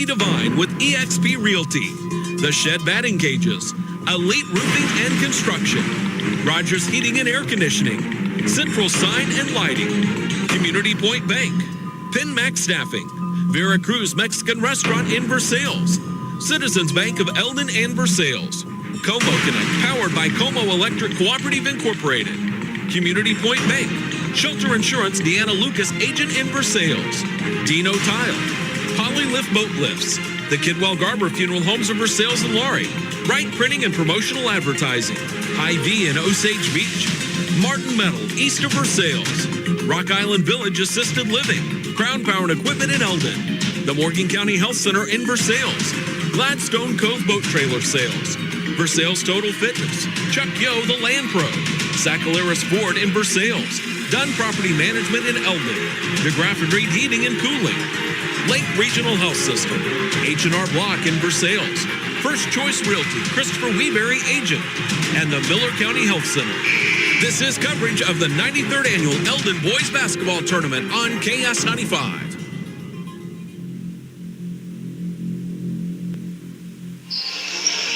Divine with eXp Realty, The Shed Batting Cages, Elite Roofing and Construction, Rogers Heating and Air Conditioning, Central Sign and Lighting, Community Point Bank, PenMax Staffing, Veracruz Mexican Restaurant in Versailles, Citizens Bank of Eldon and Versailles, Como Connect powered by Como Electric Cooperative Incorporated, Community Point Bank, Shelter Insurance Deanna Lucas Agent in Versailles, Dino Tile, Polylift Boat Lifts, the Kidwell Garber Funeral Homes of Versailles and Laurie, Wright Printing and Promotional Advertising, Hy-Vee in Osage Beach, Martin Metal, east of Versailles, Rock Island Village Assisted Living, Crown Power and Equipment in Eldon, the Morgan County Health Center in Versailles, Gladstone Cove Boat Trailer Sales, Versailles Total Fitness, Chuck Yo, the Land Pro, Sacaleras Ford in Versailles, Dunn Property Management in Eldon, DeGraff and Reed Heating and Cooling, Lake Regional Health System, H&R Block in Versailles, First Choice Realty, Christopher Weeberry Agent, and the Miller County Health Center. This is coverage of the 93rd Annual Eldon Boys Basketball Tournament on KS95.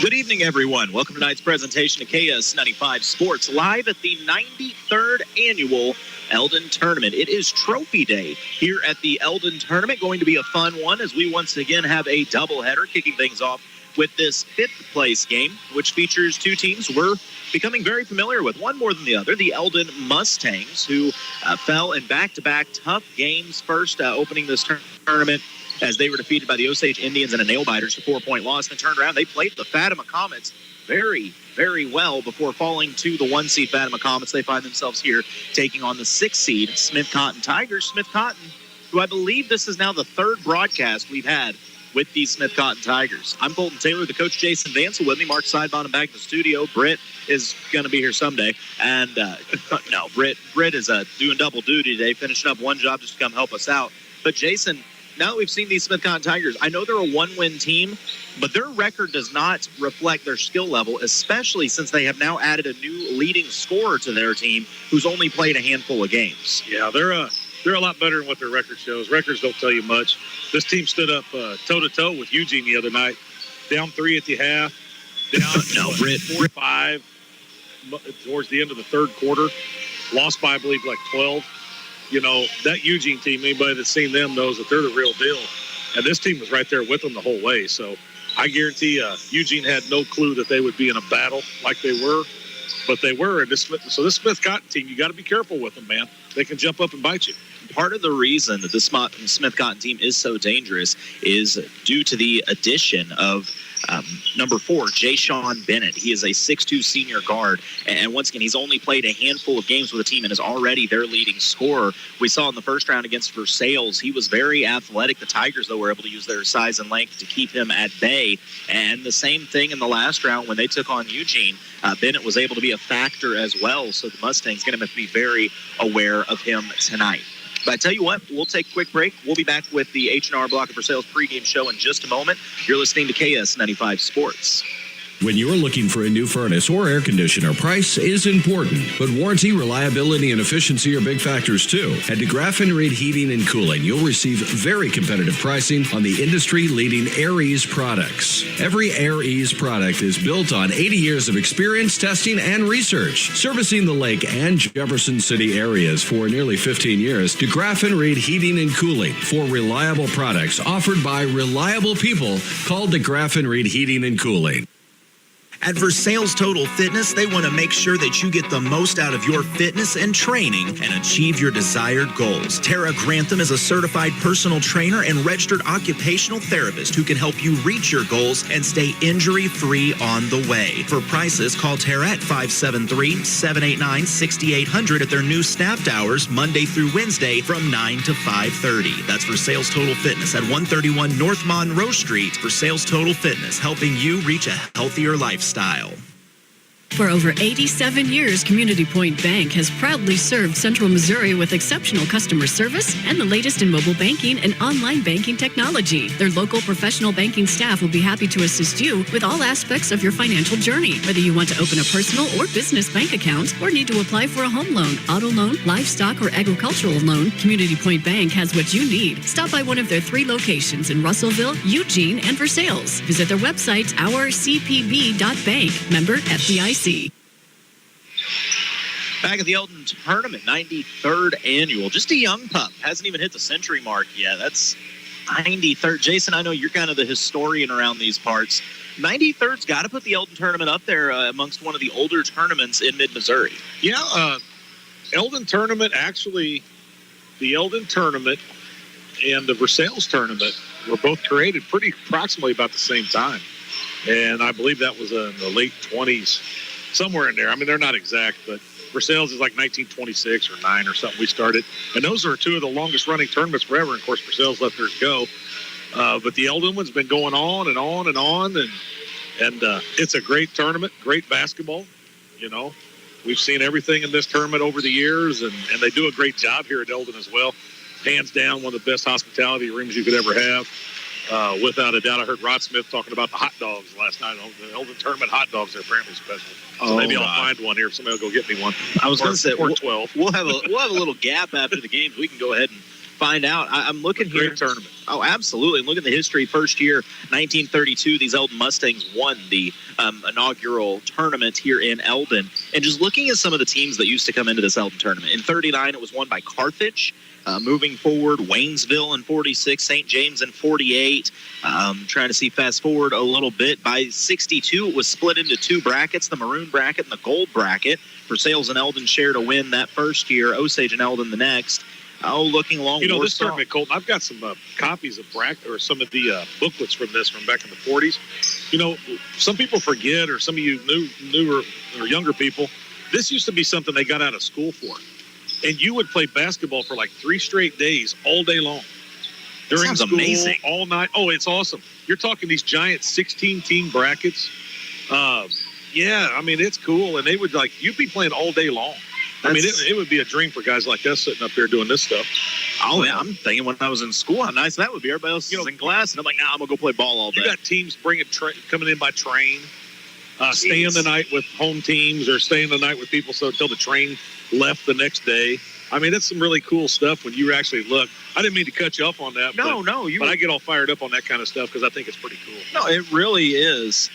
Good evening, everyone. Welcome to tonight's presentation of KS95 Sports, live at the 93rd Annual Eldon Tournament. It is Trophy Day here at the Eldon Tournament. Going to be a fun one as we once again have a doubleheader, kicking things off with this fifth place game, which features two teams we're becoming very familiar with, one more than the other, the Eldon Mustangs, who fell in back-to-back tough games, first opening this tournament as they were defeated by the Osage Indians in a nail-biters, a 4-point loss, then turned around. They played the Fatima Comets very, very well before falling to the 1-seed Fatima Comets. They find themselves here taking on the 6-seed Smith Cotton Tigers. Smith Cotton, who I believe this is now the third broadcast we've had with the Smith Cotton Tigers. I'm Colton Taylor, the coach Jason Vansel with me. Mark Sidebottom back in the studio. Britt is going to be here someday. And no, Britt is doing double duty today, finishing up one job just to come help us out. But Jason, now that we've seen these Smith Cotton Tigers, I know they're a one-win team, but their record does not reflect their skill level, especially since they have now added a new leading scorer to their team who's only played a handful of games. Yeah, they're a lot better than what their record shows. Records don't tell you much. This team stood up toe-to-toe with Eugene the other night, down 3 at the half, down 4-5 towards the end of the third quarter, lost by, I believe, like 12. You know, that Eugene team, anybody that's seen them knows that they're the real deal. And this team was right there with them the whole way. So I guarantee Eugene had no clue that they would be in a battle like they were. But they were. And this Smith Cotton team, you got to be careful with them, man. They can jump up and bite you. Part of the reason that this Smith Cotton team is so dangerous is due to the addition of number 4, Jay-Sean Bennett. He is a 6'2" senior guard, and once again, he's only played a handful of games with the team and is already their leading scorer. We saw in the first round against Versailles, he was very athletic. The Tigers, though, were able to use their size and length to keep him at bay, and the same thing in the last round when they took on Eugene. Bennett was able to be a factor as well, so the Mustangs going to have to be very aware of him tonight. But I tell you what, we'll take a quick break. We'll be back with the H&R Block of Versailles pregame show in just a moment. You're listening to KS95 Sports. When you're looking for a new furnace or air conditioner, price is important, but warranty, reliability, and efficiency are big factors too. At DeGraff and Reed Heating and Cooling, you'll receive very competitive pricing on the industry-leading AirEase products. Every AirEase product is built on 80 years of experience, testing, and research. Servicing the Lake and Jefferson City areas for nearly 15 years, DeGraff and Reed Heating and Cooling for reliable products offered by reliable people. Call DeGraff and Reed Heating and Cooling. At Versailles Total Fitness, they want to make sure that you get the most out of your fitness and training and achieve your desired goals. Tara Grantham is a certified personal trainer and registered occupational therapist who can help you reach your goals and stay injury-free on the way. For prices, call Tara at 573-789-6800 at their new staffed hours, Monday through Wednesday from 9 to 5:30. That's Versailles Total Fitness at 131 North Monroe Street. Versailles Total Fitness, helping you reach a healthier lifestyle. For over 87 years, Community Point Bank has proudly served Central Missouri with exceptional customer service and the latest in mobile banking and online banking technology. Their local professional banking staff will be happy to assist you with all aspects of your financial journey. Whether you want to open a personal or business bank account or need to apply for a home loan, auto loan, livestock, or agricultural loan, Community Point Bank has what you need. Stop by one of their 3 locations in Russellville, Eugene, and Versailles. Visit their website, ourcpb.bank. Member FDIC. Back at the Eldon Tournament, 93rd annual. Just a young pup. Hasn't even hit the century mark yet. That's 93rd. Jason, I know you're kind of the historian around these parts. 93rd's got to put the Eldon Tournament up there amongst one of the older tournaments in mid-Missouri. Yeah, Eldon Tournament, actually, the Eldon Tournament and the Versailles Tournament were both created pretty approximately about the same time. And I believe that was in the late 20s, somewhere in there. I mean, they're not exact, but Versailles is like 1926 or 9 or something we started. And those are 2 of the longest running tournaments forever. And of course, Versailles let theirs go. But the Eldon one's been going on and on and on. And it's a great tournament, great basketball. You know, we've seen everything in this tournament over the years. And they do a great job here at Eldon as well. Hands down, one of the best hospitality rooms you could ever have. Without a doubt, I heard Rod Smith talking about the hot dogs last night. The Eldon Tournament hot dogs are apparently special. So maybe I'll find one here. Somebody will go get me one. I was going to say, 12. We'll have a little gap after the games. We can go ahead and find out. I'm looking here. Great tournament. Oh, absolutely. And look at the history. First year, 1932, these Eldon Mustangs won the inaugural tournament here in Eldon. And just looking at some of the teams that used to come into this Eldon tournament. In 39, it was won by Carthage. Moving forward, Waynesville in 46, St. James in 48. Trying to see fast forward a little bit. By 62, it was split into 2 brackets, the maroon bracket and the gold bracket. Versailles and Eldon shared a win that first year, Osage and Eldon the next. Oh, looking along. You know, this tournament, Colton, I've got some copies of bracket or some of the booklets from this from back in the 40s. You know, some people forget, or some of you newer or younger people, this used to be something they got out of school for. And you would play basketball for like 3 straight days, all day long. During school, amazing. All night. Oh, it's awesome. You're talking these giant 16-team brackets. Yeah, I mean, it's cool. And they would you'd be playing all day long. I mean, it would be a dream for guys like us sitting up here doing this stuff. Oh, yeah. I'm thinking when I was in school, how nice that would be. Everybody else is in class, and I'm like, nah, I'm going to go play ball all day. You got teams coming in by train, staying the night with home teams or staying the night with people until the train left the next day. I mean, that's some really cool stuff when you actually look. I didn't mean to cut you off on that. But I get all fired up on that kind of stuff because I think it's pretty cool. No, it really is.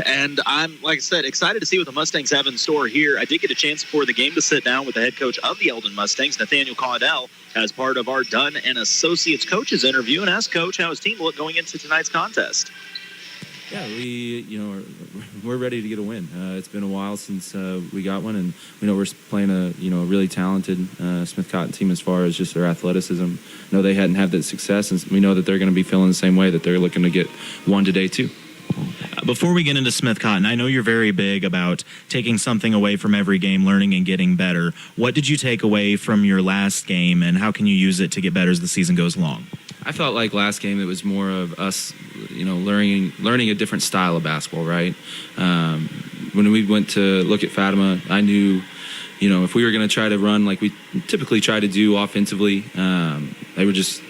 And I'm, like I said, excited to see what the Mustangs have in store here. I did get a chance before the game to sit down with the head coach of the Eldon Mustangs, Nathaniel Caudell, as part of our Dunn and Associates coaches interview, and asked Coach how his team looked going into tonight's contest. Yeah, we're ready to get a win. It's been a while since we got one, and we're playing a really talented Smith Cotton team as far as just their athleticism. No, they hadn't had that success, and we know that they're going to be feeling the same way, that they're looking to get one today too. Before we get into Smith Cotton, I know you're very big about taking something away from every game, learning and getting better. What did you take away from your last game, and how can you use it to get better as the season goes along? I felt like last game it was more of us, learning a different style of basketball, right? When we went to look at Fatima, I knew, if we were going to try to run like we typically try to do offensively, they were just,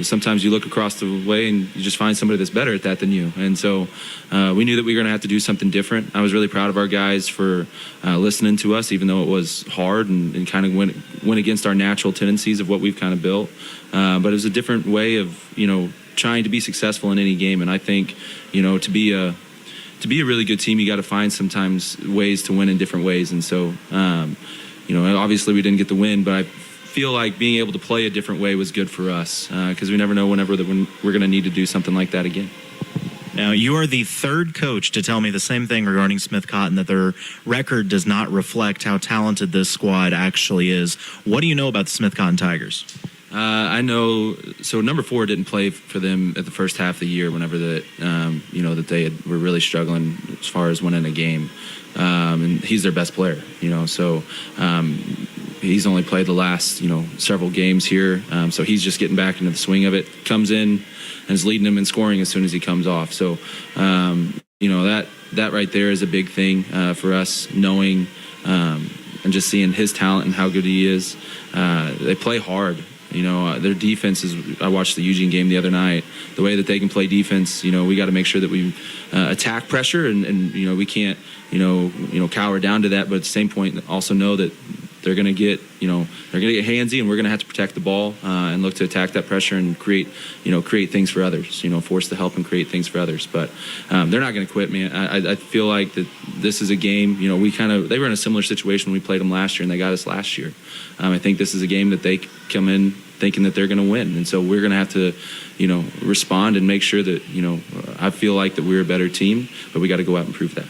sometimes you look across the way and you just find somebody that's better at that than you. And so we knew that we were going to have to do something different. I was really proud of our guys for listening to us, even though it was hard and kind of went against our natural tendencies of what we've kind of built. But it was a different way of, trying to be successful in any game. And I think, to be a really good team, you got to find sometimes ways to win in different ways. And so, obviously we didn't get the win, but I feel like being able to play a different way was good for us because we never know when we're going to need to do something like that again. Now, you are the third coach to tell me the same thing regarding Smith Cotton, that their record does not reflect how talented this squad actually is. What do you know about the Smith Cotton Tigers? I know. So number 4 didn't play for them at the first half of the year. Whenever that, that they were really struggling as far as winning a game, and he's their best player. So he's only played the last several games here. So he's just getting back into the swing of it. Comes in and is leading them in scoring as soon as he comes off. So that right there is a big thing for us, knowing and just seeing his talent and how good he is. They play hard. Their defense is. I watched the Eugene game the other night. The way that they can play defense, we got to make sure that we attack pressure, and we can't, cower down to that. But at the same point, also know that they're going to get, handsy, and we're going to have to protect the ball and look to attack that pressure and create things for others. Force the help and create things for others. But they're not going to quit, man. I feel like that this is a game. They were in a similar situation when we played them last year, and they got us last year. I think this is a game that they come in thinking that they're going to win, and so we're going to have to, respond and make sure that I feel like that we're a better team, but we got to go out and prove that.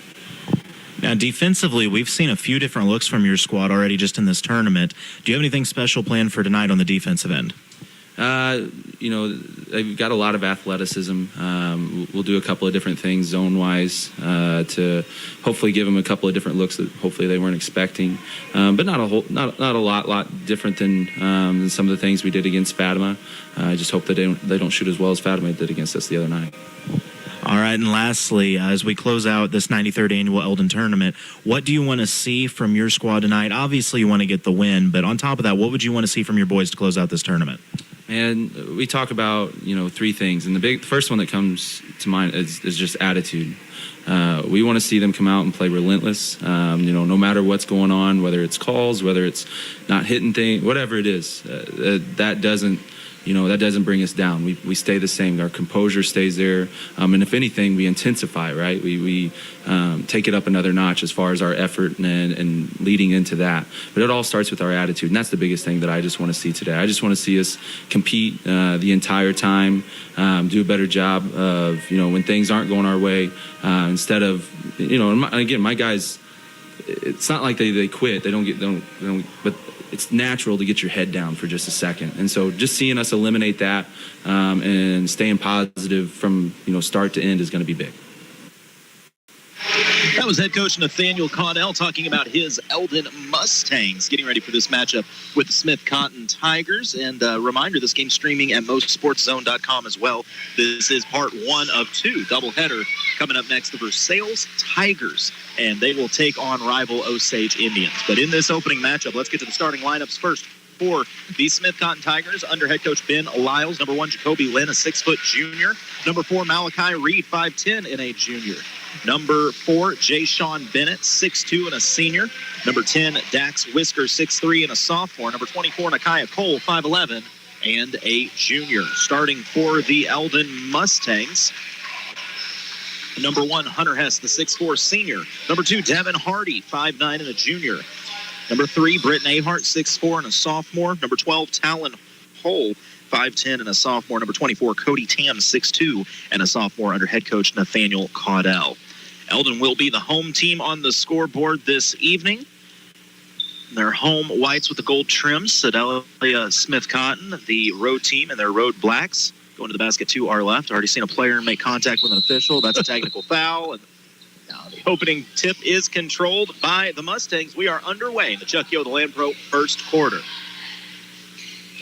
Now, defensively, we've seen a few different looks from your squad already just in this tournament. Do you have anything special planned for tonight on the defensive end? They've got a lot of athleticism. We'll do a couple of different things zone-wise to hopefully give them a couple of different looks that hopefully they weren't expecting, but not a lot different than some of the things we did against Fatima. I just hope that they don't shoot as well as Fatima did against us the other night. All right, and lastly, as we close out this 93rd annual Eldon tournament, what do you want to see from your squad tonight? Obviously, you want to get the win, but on top of that, what would you want to see from your boys to close out this tournament? And we talk about, three things, and the first one that comes to mind is just attitude. We want to see them come out and play relentless, no matter what's going on, whether it's calls, whether it's not hitting things, whatever it is. That doesn't bring us down. We stay the same. Our composure stays there, and if anything, we intensify. Right? We take it up another notch as far as our effort and leading into that. But it all starts with our attitude, and that's the biggest thing that I just want to see today. I just want to see us compete the entire time, do a better job of when things aren't going our way, instead of again, my guys. It's not like they quit. They don't. But it's natural to get your head down for just a second. And so just seeing us eliminate that and staying positive from start to end is going to be big. That was head coach Nathaniel Caudell talking about his Eldon Mustangs getting ready for this matchup with the Smith Cotton Tigers. And a reminder, this game's streaming at MoSportsZone.com as well. This is part one of two, doubleheader. Coming up next, the Versailles Tigers, and they will take on rival Osage Indians. But in this opening matchup, let's get to the starting lineups first. For the Smith Cotton Tigers, under head coach Ben Lyles. Number 1, Jacoby Lynn, a 6-foot junior. Number 4, Malachi Reed, 5'10", and a junior. Number 4, Jay Sean Bennett, 6'2", and a senior. Number 10, Dax Whisker, 6'3", and a sophomore. Number 24, Nakiah Cole, 5'11", and a junior. Starting for the Eldon Mustangs, number 1, Hunter Hess, the 6'4", senior. Number 2, Devin Hardy, 5'9", and a junior. Number 3, Britton Ahart, 6'4", and a sophomore. Number 12, Talon Hole, 5'10", and a sophomore. Number 24, Cody Tam, 6'2", and a sophomore under head coach Nathaniel Caudell. Eldon will be the home team on the scoreboard this evening. Their home whites with the gold trim. Sedalia Smith Cotton, the road team, and their road blacks. Going to the basket to our left. Already seen a player make contact with an official. That's a technical foul. And now the opening tip is controlled by the Mustangs. We are underway in the Chuck Yo, the Land Pro first quarter.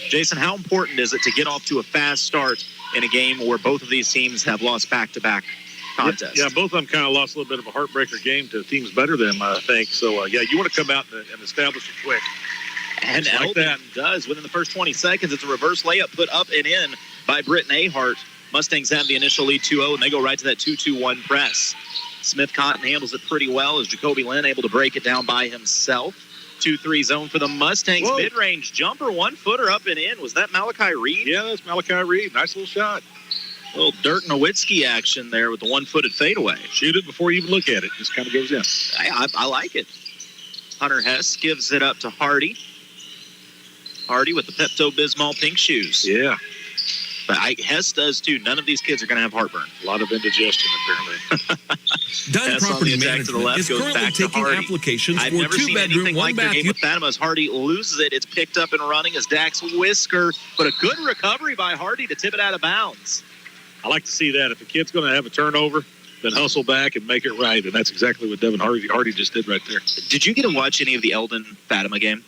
Jason, how important is it to get off to a fast start in a game where both of these teams have lost back-to-back contests? Yeah, both of them kind of lost a little bit of a heartbreaker game to teams better than them, I think. So, you want to come out and establish it quick. And Eldon does. Within the first 20 seconds, it's a reverse layup put up and in by Britton Ahart. Mustangs have the initial lead 2-0, and they go right to that 2-2-1 press. Smith Cotton handles it pretty well as Jacoby Lynn able to break it down by himself. 2-3 zone for the Mustangs. Whoa. Mid-range jumper, 1-footer up and in. Was that Malachi Reed? Yeah, that's Malachi Reed. Nice little shot. A little Dirk Nowitzki action there with the 1-footed fadeaway. Shoot it before you even look at it. Just kind of goes in. I like it. Hunter Hess gives it up to Hardy. Hardy with the Pepto-Bismol pink shoes. Yeah. But Hess does too. None of these kids are going to have heartburn. A lot of indigestion, apparently. Dunn Hess Property on the attack to the left, is goes currently back to taking Hardy. applications I've for never seen 2-bedroom, anything like their game 1-bath. with Fatima as Hardy loses it. It's picked up and running as Dax Whisker, but a good recovery by Hardy to tip it out of bounds. I like to see that. If a kid's going to have a turnover, then hustle back and make it right, and that's exactly what Devin Hardy just did right there. Did you get to watch any of the Eldon Fatima game?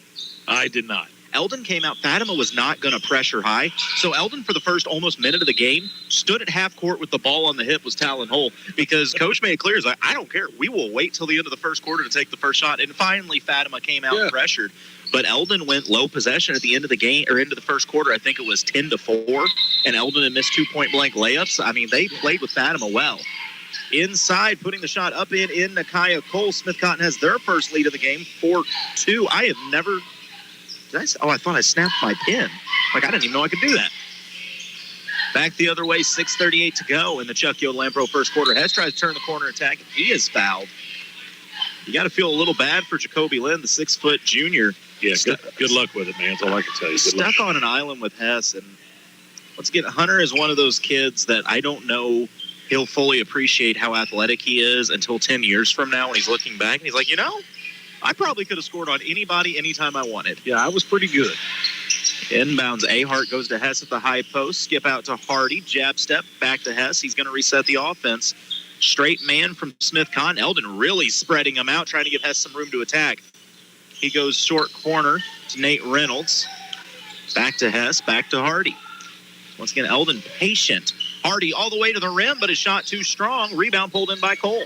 I did not. Eldon came out. Fatima was not going to pressure high. So Eldon, for the first almost minute of the game, stood at half court with the ball on the hip, was Talon Hole, because Coach made it clear, he's like, I don't care. We will wait till the end of the first quarter to take the first shot. And finally, Fatima came out and pressured. But Eldon went low possession at the end of the game, or into the first quarter. I think it was 10-4, and Eldon had missed 2 point-blank layups. I mean, they played with Fatima well. Inside, putting the shot up in Nakia Cole. Smith Cotton has their first lead of the game, 4-2. I have never... I thought I snapped my pin. Like, I didn't even know I could do that. Back the other way, 6:38 to go in the Chuck Yo Lampro first quarter. Hess tries to turn the corner attack, and he is fouled. You got to feel a little bad for Jacoby Lynn, the 6-foot junior. Yeah, good luck with it, man. That's all I can tell you. Stuck on an island with Hess. And once again, Hunter is one of those kids that I don't know he'll fully appreciate how athletic he is until 10 years from now when he's looking back. And he's like, I probably could have scored on anybody anytime I wanted. Yeah, I was pretty good. Inbounds, Ahart goes to Hess at the high post. Skip out to Hardy. Jab step, back to Hess. He's going to reset the offense. Straight man from Smith Cotton. Eldon really spreading him out, trying to give Hess some room to attack. He goes short corner to Nate Reynolds. Back to Hess, back to Hardy. Once again, Eldon patient. Hardy all the way to the rim, but his shot too strong. Rebound pulled in by Cole.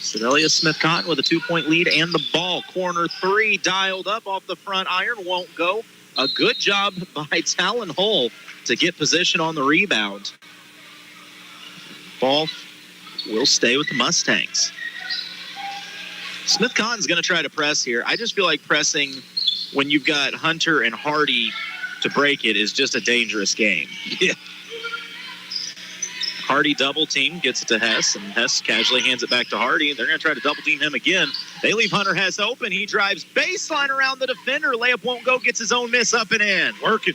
Sedelia Smith Cotton with a 2-point lead and the ball. Corner three dialed up off the front iron. Won't go. A good job by Talon Hole to get position on the rebound. Ball will stay with the Mustangs. Smith Cotton's going to try to press here. I just feel like pressing when you've got Hunter and Hardy to break it is just a dangerous game. Yeah. Hardy double team, gets it to Hess, and Hess casually hands it back to Hardy. They're going to try to double team him again. They leave Hunter Hess open. He drives baseline around the defender. Layup won't go, gets his own miss up and in. Working.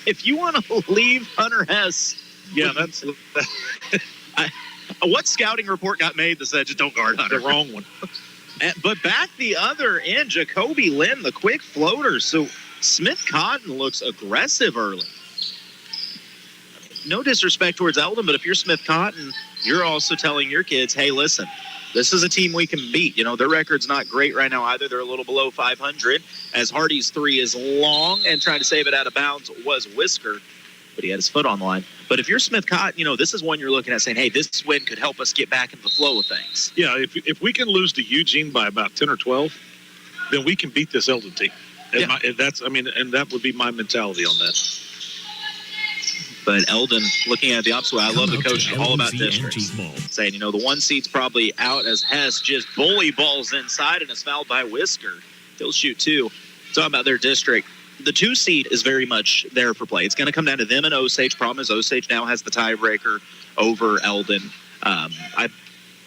If you want to leave Hunter Hess... Yeah, that's... what scouting report got made that said just don't guard Hunter? The wrong one. But back the other end, Jacoby Lynn, the quick floater. So Smith Cotton looks aggressive early. No disrespect towards Eldon, but if you're Smith Cotton, you're also telling your kids, hey, listen, this is a team we can beat. Their record's not great right now either. They're a little below 500, as Hardy's three is long, and trying to save it out of bounds was Whisker, but he had his foot on the line. But if you're Smith Cotton, this is one you're looking at saying, hey, this win could help us get back into the flow of things. Yeah, if we can lose to Eugene by about 10 or 12, then we can beat this Eldon team. And that would be my mentality on that. But Eldon, looking at the opposite way, I love the coach all about districts. Saying, the one seed's probably out as Hess just bully balls inside and is fouled by Whisker. He'll shoot two. Talking about their district. The 2 seed is very much there for play. It's going to come down to them and Osage. Problem is Osage now has the tiebreaker over Eldon. I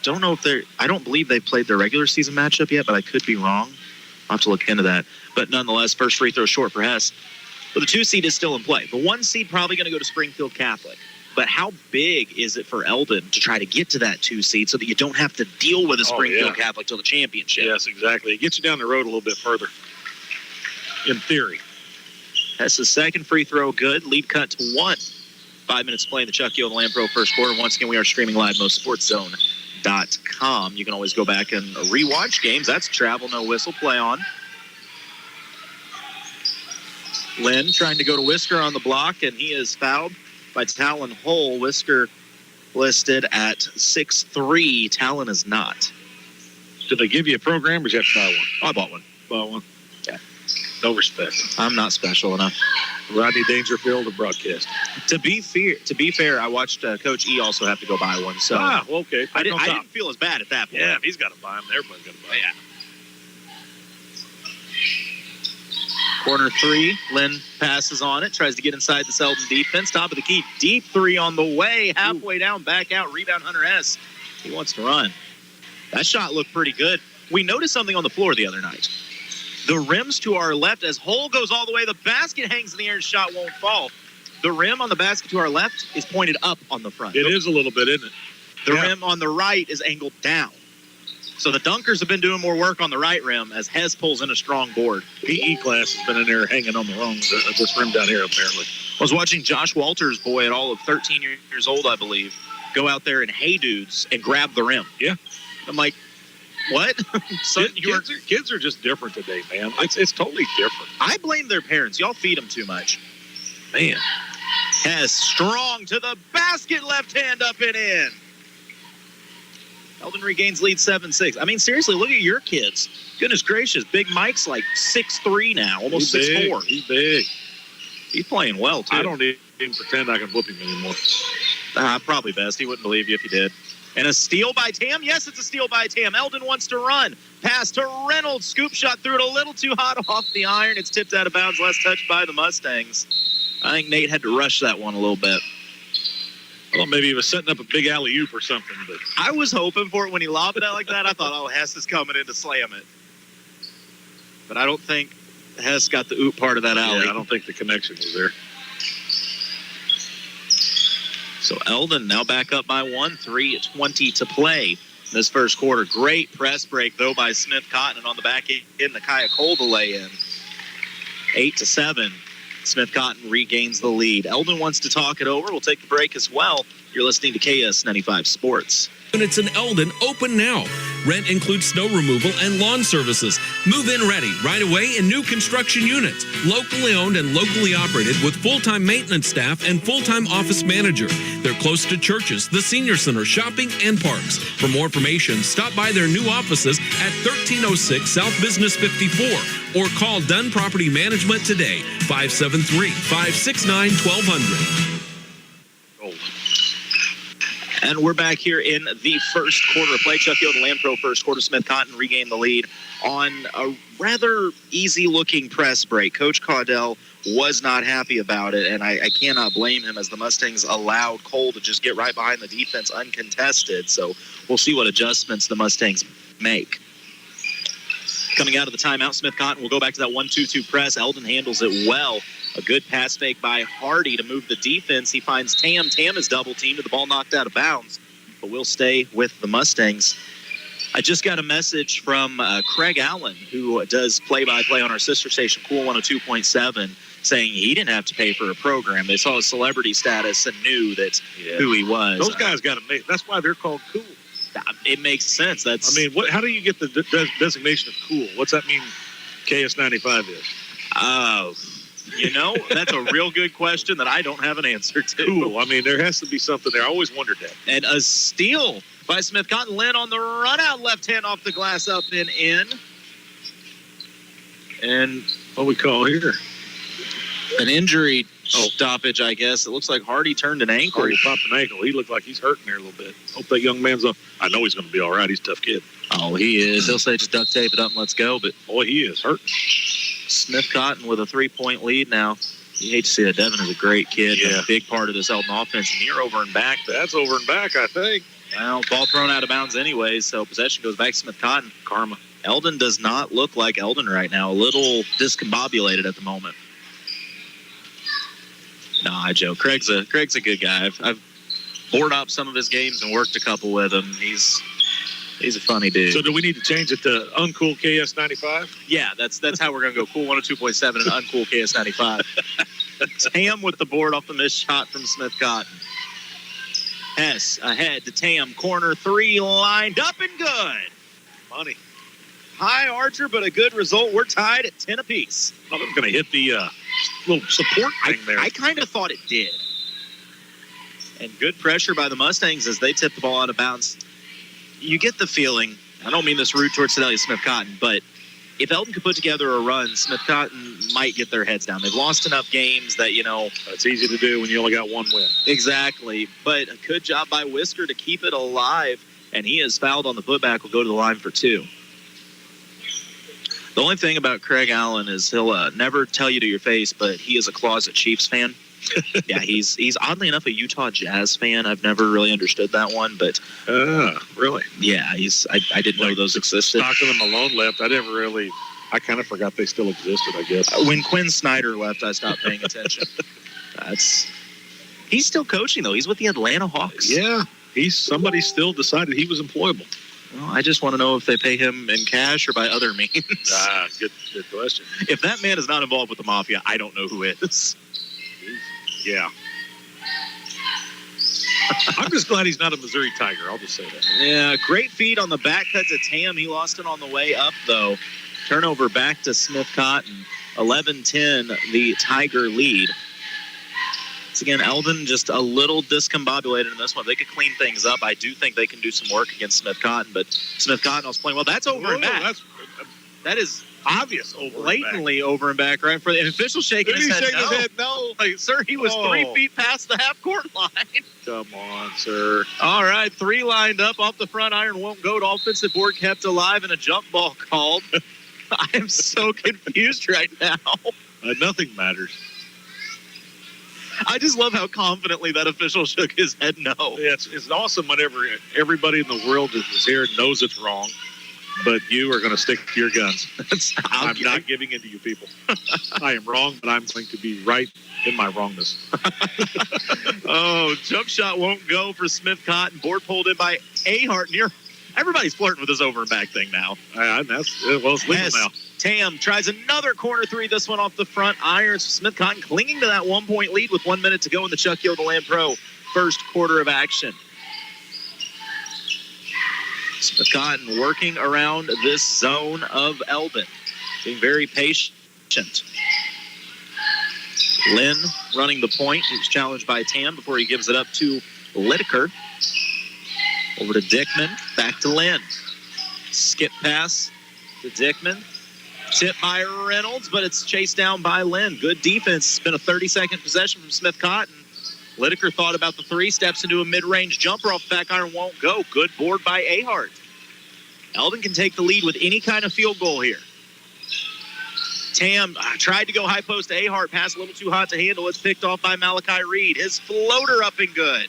don't believe they've played their regular season matchup yet, but I could be wrong. I'll have to look into that. But nonetheless, first free throw short for Hess. But the 2 seed is still in play. The 1 seed probably going to go to Springfield Catholic. But how big is it for Eldon to try to get to that 2 seed so that you don't have to deal with a Springfield Catholic till the championship? Yes, exactly. It gets you down the road a little bit further, in theory. Hess's second free throw good. Lead cut to 1. 5 minutes playing the Chuck Yo and Lampro first quarter. Once again, we are streaming live MoSportsZone.com. You can always go back and rewatch games. That's travel, no whistle, play on. Lynn trying to go to Whisker on the block, and he is fouled by Talon Hole. Whisker listed at 6'3". Talon is not. Did they give you a program, or did you have to buy one? I bought one. Bought one? Yeah. No respect. I'm not special enough. Rodney Dangerfield, the broadcast. To be fair, I watched Coach E also have to go buy one. So okay. I didn't feel as bad at that point. Yeah, if he's got to buy them, everybody's got to buy them. Yeah. Corner three, Lynn passes on it, tries to get inside the Eldon defense. Top of the key, deep three on the way, halfway down, back out, rebound Hunter S. He wants to run. That shot looked pretty good. We noticed something on the floor the other night. The rims to our left, as Hole goes all the way, the basket hangs in the air and shot won't fall. The rim on the basket to our left is pointed up on the front. It is a little bit, isn't it? The rim on the right is angled down. So the dunkers have been doing more work on the right rim as Hez pulls in a strong board. PE class has been in there hanging on the wrong this rim down here, apparently. I was watching Josh Walters' boy at all of 13 years old, I believe, go out there and hey dudes and grab the rim. Yeah. I'm like, What? So Kids are just different today, man. It's totally different. I blame their parents. Y'all feed them too much. Man. Hess strong to the basket, left hand up and in. Eldon regains lead 7-6. I mean, seriously, look at your kids. Goodness gracious, Big Mike's like 6'3" now, almost 6'4". He's big. He's playing well, too. I don't even pretend I can whoop him anymore. Probably best. He wouldn't believe you if you did. And a steal by Tam. Yes, it's a steal by Tam. Eldon wants to run. Pass to Reynolds. Scoop shot through it a little too hot off the iron. It's tipped out of bounds. Last touch by the Mustangs. I think Nate had to rush that one a little bit. I thought maybe he was setting up a big alley-oop or something. But I was hoping for it when he lobbed it out like that. I thought, oh, Hess is coming in to slam it. But I don't think Hess got the oop part of that alley. Yeah, I don't think the connection was there. So Eldon now back up by 1, 3:20 to play in this first quarter. Great press break, though, by Smith Cotton. And on the back end, Nakia Cole to lay in. 8-7. Smith Cotton regains the lead. Eldon wants to talk it over. We'll take the break as well. You're listening to KS95 Sports. Units in Eldon open now. Rent includes snow removal and lawn services. Move in ready right away in new construction units. Locally owned and locally operated with full-time maintenance staff and full-time office manager. They're close to churches, the senior center, shopping, and parks. For more information, stop by their new offices at 1306 South Business 54 or call Dunn Property Management today, 573-569-1200. And we're back here in the first quarter of play. Sheffield and Land Pro first quarter. Smith Cotton regained the lead on a rather easy-looking press break. Coach Caudell was not happy about it, and I cannot blame him as the Mustangs allowed Cole to just get right behind the defense uncontested. So we'll see what adjustments the Mustangs make. Coming out of the timeout, Smith Cotton will go back to that 1-2-2 press. Eldon handles it well. A good pass fake by Hardy to move the defense. He finds Tam. Tam is double-teamed, the ball knocked out of bounds. But we'll stay with the Mustangs. I just got a message from Craig Allen, who does play-by-play on our sister station, Cool 102.7, saying he didn't have to pay for a program. They saw his celebrity status and knew that who he was. Those guys got to make. That's why they're called cool. It makes sense. How do you get the designation of cool? What's that mean? KS95 is. That's a real good question that I don't have an answer to. Cool. I mean, there has to be something there. I always wondered that. And a steal by Smith Cotton. Lynn on the run out, left hand off the glass, up and in. And what we call here? An injury stoppage, I guess. It looks like Hardy turned an ankle. Hardy popped an ankle. He looked like he's hurting there a little bit. Hope that young man's up. I know he's going to be all right. He's a tough kid. Oh, he is. He'll say just duct tape it up and let's go. But boy, he is hurting. Smith Cotton with a 3-point lead now. You hate to see that. Devin is a great kid. Yeah. A big part of this Eldon offense. Near over and back. That's over and back, I think. Well, ball thrown out of bounds anyways, so possession goes back to Smith Cotton. Karma. Eldon does not look like Eldon right now. A little discombobulated at the moment. Nah, Joe. Craig's a good guy. I've boarded up some of his games and worked a couple with him. He's a funny dude. So do we need to change it to Uncool KS95? Yeah, that's how we're going to go. Cool 102.7 and Uncool KS95. Tam with the board off the missed shot from Smith Cotton. Hess ahead to Tam. Corner three lined up and good. Money. High archer, but a good result. We're tied at 10 apiece. I thought it was going to hit the little support thing there. I kind of thought it did. And good pressure by the Mustangs as they tip the ball out of bounds. You get the feeling, I don't mean this rude towards Sedalia Smith Cotton, but if Eldon could put together a run, Smith Cotton might get their heads down. They've lost enough games that, It's easy to do when you only got one win. Exactly. But a good job by Whisker to keep it alive, and he is fouled on the putback, will go to the line for 2. The only thing about Craig Allen is he'll never tell you to your face, but he is a closet Chiefs fan. Yeah, he's oddly enough a Utah Jazz fan. I've never really understood that one, but really? Yeah, I didn't know those existed. Stockton and Malone left. I kind of forgot they still existed, I guess. When Quinn Snyder left, I stopped paying attention. He's still coaching though. He's with the Atlanta Hawks. Yeah, somebody still decided he was employable. Well, I just want to know if they pay him in cash or by other means. Good question. If that man is not involved with the mafia, I don't know who is. Yeah. I'm just glad he's not a Missouri Tiger. I'll just say that. Yeah, great feed on the back cut to Tam. He lost it on the way up, though. Turnover back to Smith Cotton. 11-10, the Tiger lead. Once again, Eldon just a little discombobulated in this one. They could clean things up. I do think they can do some work against Smith Cotton, but Smith Cotton was playing well. That's over and back. That is obvious over blatantly over and back, right? For the official shaking his head. No. Like, sir, he was 3 feet past the half-court line. Come on, sir. All right, 3 lined up off the front iron. Won't go. Offensive board kept alive and a jump ball called. I am so confused right now. Nothing matters. I just love how confidently that official shook his head no. Yeah, it's awesome whenever everybody in the world is here and knows it's wrong, but you are going to stick to your guns. I'm not giving in to you people. I am wrong, but I'm going to be right in my wrongness. Oh, jump shot won't go for Smith Cotton. Board pulled in by Ahart near. Everybody's flirting with this over and back thing now. It's legal now. Tam tries another corner 3, this one off the front iron. Smith Cotton clinging to that 1-point lead with 1 minute to go in the Chuck Yoder Land Pro first quarter of action. Smith Cotton working around this zone of Eldon, being very patient. Lynn running the point. He's challenged by Tam before he gives it up to Lideker. Over to Dickman, back to Lynn. Skip pass to Dickman. Tip by Reynolds, but it's chased down by Lynn. Good defense. It's been a 30-second possession from Smith Cotton. Lideker thought about the 3, steps into a mid-range jumper off the back iron, won't go. Good board by Ahart. Eldon can take the lead with any kind of field goal here. Tam tried to go high post to Ahart, pass a little too hot to handle. It's picked off by Malachi Reed. His floater up and good.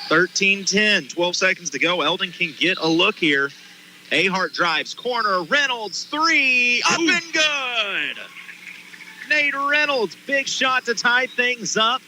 13-10, 12 seconds to go. Eldon can get a look here. Ahart drives, corner, Reynolds, 3, up and good. Nate Reynolds, big shot to tie things up.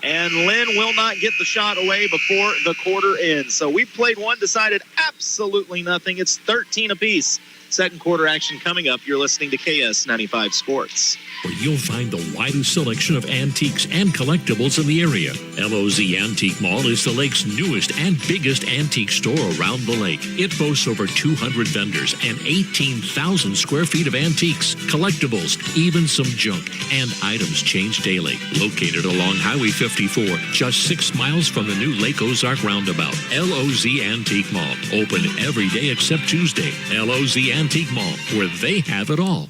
And Lynn will not get the shot away before the quarter ends. So we've played one, decided absolutely nothing. It's 13 apiece. Second quarter action coming up. You're listening to KS95 Sports. Where you'll find the widest selection of antiques and collectibles in the area. LOZ Antique Mall is the lake's newest and biggest antique store around the lake. It boasts over 200 vendors and 18,000 square feet of antiques, collectibles, even some junk, and items change daily. Located along Highway 54, just 6 miles from the new Lake Ozark Roundabout. LOZ Antique Mall, open every day except Tuesday. LOZ Antique Mall, where they have it all.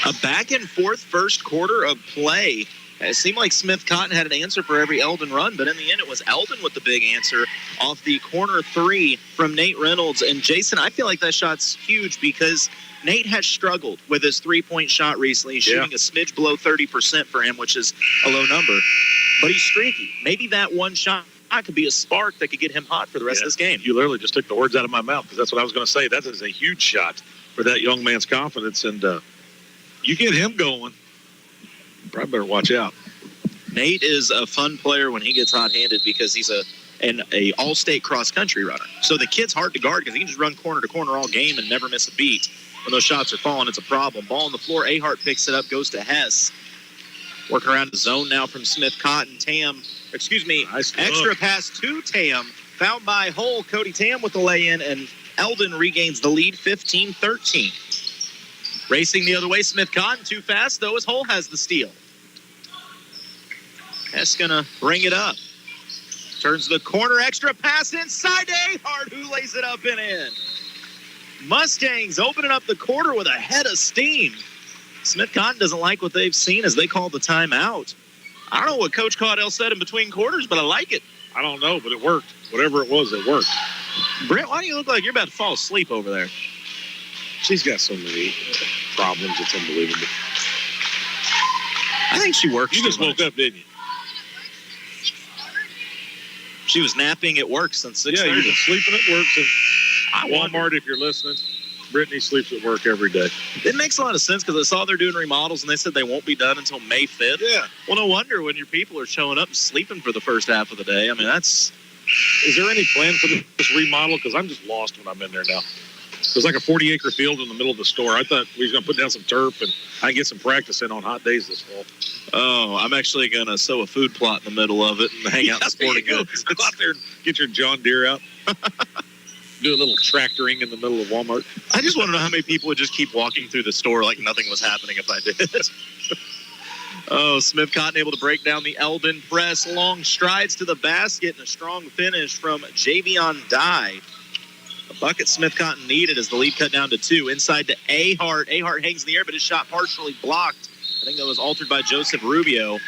A back-and-forth first quarter of play. It seemed like Smith Cotton had an answer for every Eldon run, but in the end it was Eldon with the big answer off the corner 3 from Nate Reynolds. And Jason, I feel like that shot's huge because Nate has struggled with his 3-point shot recently. He's shooting a smidge below 30% for him, which is a low number. But he's streaky. Maybe that one shot could be a spark that could get him hot for the rest of this game. You literally just took the words out of my mouth because that's what I was going to say. That is a huge shot for that young man's confidence, and you get him going, you probably better watch out. Nate is a fun player when he gets hot-handed because he's an all-state cross-country runner. So the kid's hard to guard because he can just run corner to corner all game and never miss a beat. When those shots are falling, it's a problem. Ball on the floor, Ahart picks it up, goes to Hess. Working around the zone now from Smith Cotton. Extra pass to Tam. Fouled by Hull. Cody Tam with the lay-in, and Eldon regains the lead, 15-13. Racing the other way, Smith Cotton. Too fast, though, as Hull has the steal. Hess gonna bring it up. Turns the corner, extra pass inside to Ahart, who lays it up and in. Mustangs opening up the quarter with a head of steam. Smith Cotton doesn't like what they've seen as they call the timeout. I don't know what Coach Caudell said in between quarters, but I like it. I don't know, but it worked. Whatever it was, it worked. Brent, why do you look like you're about to fall asleep over there? She's got so many problems, it's unbelievable. I think she works. You just woke up, didn't you? She was napping at work since 6:30. Yeah, you've been sleeping at work since Walmart, if you're listening. Brittany sleeps at work every day. It makes a lot of sense because I saw they're doing remodels, and they said they won't be done until May 5th. Yeah. Well, no wonder when your people are showing up and sleeping for the first half of the day. I mean, that's... Is there any plan for this remodel? Because I'm just lost when I'm in there now. It was like a 40-acre field in the middle of the store. I thought we were going to put down some turf and I can get some practice in on hot days this fall. Oh, I'm actually going to sow a food plot in the middle of it and hang out in sporting goods. Go out there and get your John Deere out. Do a little tractoring in the middle of Walmart. I just want to know how many people would just keep walking through the store like nothing was happening if I did. Oh, Smith Cotton able to break down the Eldon press. Long strides to the basket and a strong finish from Javion Dye. A bucket Smith Cotton needed as the lead cut down to 2. Inside to Ahart. Ahart hangs in the air, but his shot partially blocked. I think that was altered by Joseph Rubio.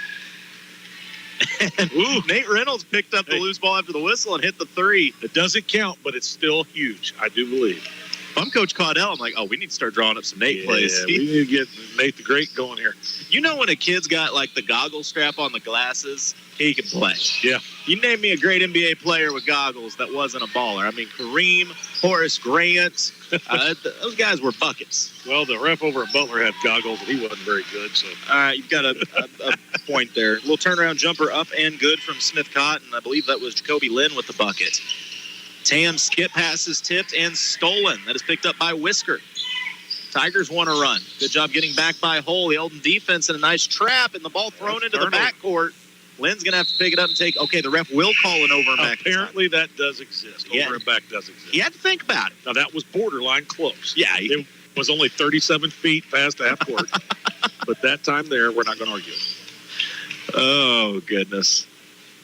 And Nate Reynolds picked up the loose ball after the whistle and hit the 3. It doesn't count, but it's still huge, I do believe. If I'm Coach Caudell, I'm like, oh, we need to start drawing up some Nate plays. We need to get Nate the Great going here. You know when a kid's got like the goggle strap on the glasses, he can play. Yeah. You name me a great NBA player with goggles that wasn't a baller. I mean, Kareem, Horace Grant, those guys were buckets. Well, the ref over at Butler had goggles, and he wasn't very good. So, all right, you've got a point there. Little turnaround jumper up and good from Smith Cotton. I believe that was Jacoby Lynn with the bucket. Tam skip pass is tipped and stolen. That is picked up by Whisker. Tigers want to run. Good job getting back by Hole. The Eldon defense in a nice trap, and the ball thrown into the backcourt. Lynn's going to have to pick it up and take. Okay, the ref will call an over and back. Apparently that does exist. Over and back does exist. You had to think about it. Now, that was borderline close. Yeah. It was only 37 feet past half court. But that time there, we're not going to argue. Oh, goodness.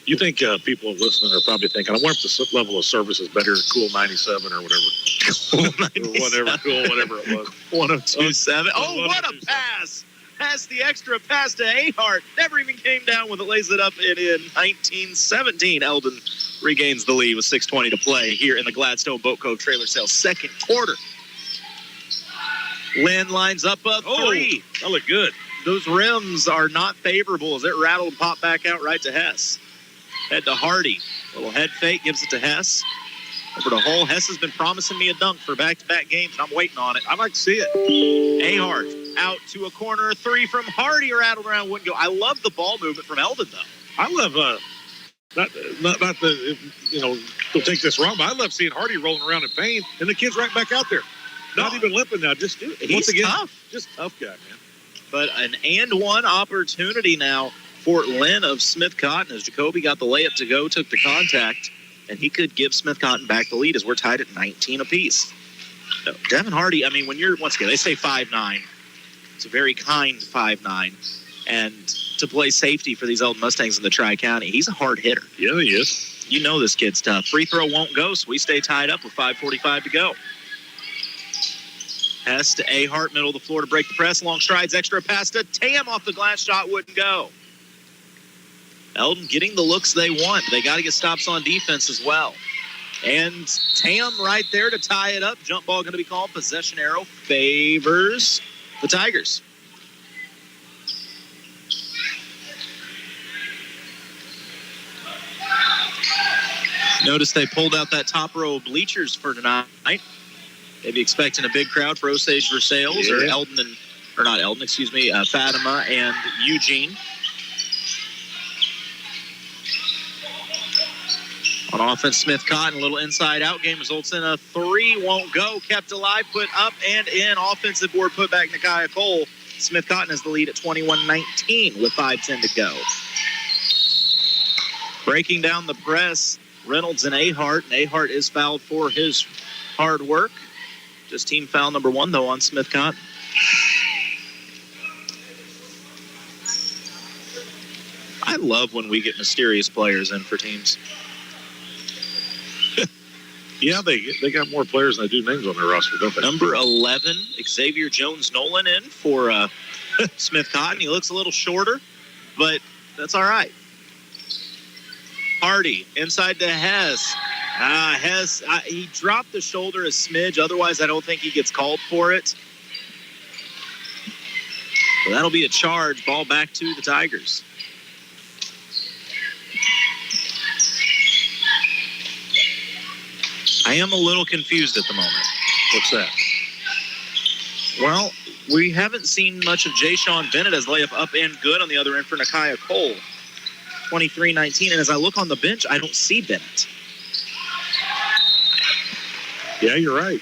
You think people listening are probably thinking, I wonder if the level of service is better at Cool 97 or whatever. Cool 97. Or whatever it was. 102.7. Oh, what a pass. Pass the extra pass to Ahart. Never even came down with it. Lays it up in 1917. Eldon regains the lead with 6:20 to play here in the Gladstone Boat Cove Trailer Sales second quarter. Lynn lines up a 3. That looked good. Those rims are not favorable as it rattled and popped back out right to Hess. Head to Hardy. Little head fake, gives it to Hess. Over to Hull. Hess has been promising me a dunk for back-to-back games, and I'm waiting on it. I'd like to see it. Ahart out to a corner. 3 from Hardy, rattled around, wouldn't go. I love the ball movement from Eldon, though. I love, not the, don't take this wrong, but I love seeing Hardy rolling around in pain, and the kid's right back out there. Not even limping now. Just do it. He's once again, tough. Just tough guy, man. But an and one opportunity now for Lynn of Smith Cotton as Jacoby got the layup to go, took the contact, and he could give Smith Cotton back the lead as we're tied at 19 apiece. So Devin Hardy, I mean, when you're, once again, they say 5'9". It's a very kind 5'9". And to play safety for these Eldon Mustangs in the Tri-County, he's a hard hitter. Yeah, he is. You know this kid's tough. Free throw won't go, so we stay tied up with 5:45 to go. Hess to Ahart, middle of the floor to break the press. Long strides, extra pass to Tam off the glass shot, wouldn't go. Eldon getting the looks they want. They got to get stops on defense as well. And Tam right there to tie it up. Jump ball going to be called. Possession arrow favors the Tigers. Notice they pulled out that top row of bleachers for tonight. Maybe expecting a big crowd for Osage Versailles or Eldon and, or not Eldon, excuse me, Fatima and Eugene. On offense, Smith Cotton, a little inside-out game results in a 3, won't go, kept alive, put up and in. Offensive board put back Nakia Cole. Smith Cotton has the lead at 21-19 with 5:10 to go. Breaking down the press, Reynolds and Ahart. And Ahart is fouled for his hard work. Just team foul number 1, though, on Smith Cotton. I love when we get mysterious players in for teams. Yeah, they got more players than they do names on their roster, don't they? Number 11, Xavier Jones-Nolan in for Smith Cotton. He looks a little shorter, but that's all right. Hardy inside to Hess. Hess, he dropped the shoulder a smidge. Otherwise, I don't think he gets called for it. So that'll be a charge. Ball back to the Tigers. I am a little confused at the moment. What's that? Well, we haven't seen much of Jay-Sean Bennett as layup up and good on the other end for Nakia Cole. 23-19, and as I look on the bench, I don't see Bennett. Yeah, you're right.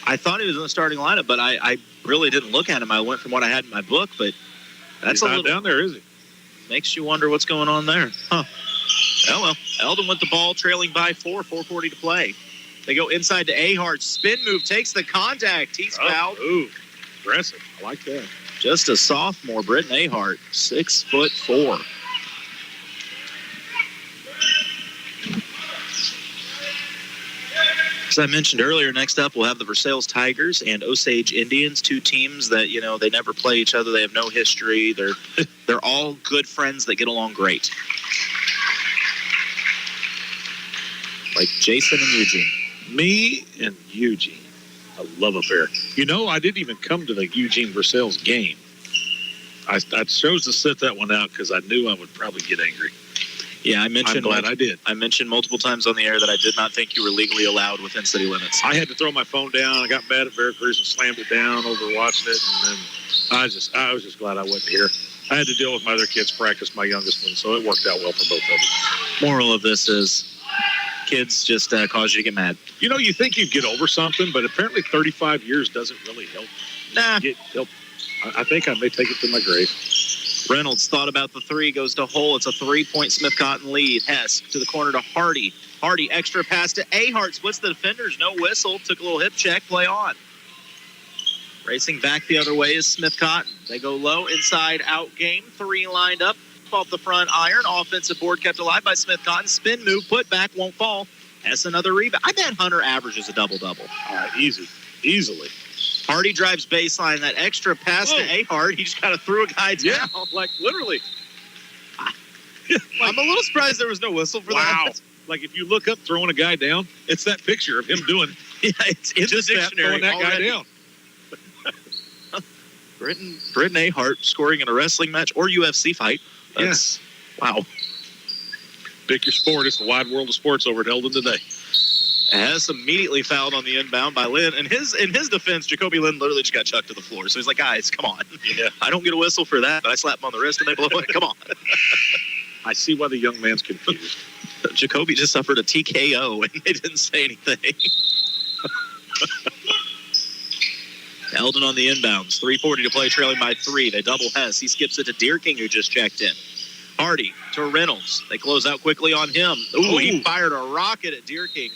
I thought he was in the starting lineup, but I really didn't look at him. I went from what I had in my book, but that's He's not down there, is he? Makes you wonder what's going on there. Huh. Oh, well, Eldon with the ball, trailing by 4:40 to play. They go inside to Ahart. Spin move, takes the contact. He's fouled. Ooh, aggressive. I like that. Just a sophomore, Britton Ahart, 6'4". As I mentioned earlier, next up we'll have the Versailles Tigers and Osage Indians, two teams that, they never play each other. They have no history. They're all good friends that get along great. Like Jason and Eugene. Me and Eugene. I love a pair. I didn't even come to the Eugene Versailles game. I chose to sit that one out because I knew I would probably get angry. Yeah, I'm glad I did. I mentioned multiple times on the air that I did not think you were legally allowed within city limits. I had to throw my phone down. I got mad at Veracruz and slammed it down over watching it, and then I was just glad I wasn't here. I had to deal with my other kids' practice, my youngest one, so it worked out well for both of them. Moral of this is kids just cause you to get mad. You think you'd get over something, but apparently 35 years doesn't really help. Nah. I think I may take it to my grave. Reynolds thought about the three, goes to hole. It's a 3-point Smith Cotton lead. Hess to the corner to Hardy. Hardy, extra pass to Ahart. Splits the defenders. No whistle. Took a little hip check. Play on. Racing back the other way is Smith Cotton. They go low, inside, out game. Three lined up off the front iron. Offensive board kept alive by Smith Cotton. Spin move, put back, won't fall. Hess another rebound. I bet Hunter averages a double-double. Easily. Hardy drives baseline. That extra pass to Ahart. He just kind of threw a guy down. Like literally. I'm a little surprised there was no whistle for that. Like if you look up throwing a guy down, it's that picture of him doing. It's in the dictionary. Throwing that guy down. Britton Ahart scoring in a wrestling match or UFC fight. Yes. Wow. Pick your sport. It's the wide world of sports over at Eldon today. Hess immediately fouled on the inbound by Lynn. And in his defense, Jacoby Lynn literally just got chucked to the floor. So he's like, guys, come on. Yeah. I don't get a whistle for that, but I slap him on the wrist and they blow it. Come on. I see why the young man's confused. Jacoby just suffered a TKO and they didn't say anything. Eldon on the inbounds. 3:40 to play, trailing by 3. They double Hess. He skips it to Deerking, who just checked in. Hardy to Reynolds. They close out quickly on him. Ooh, he fired a rocket at Deerking.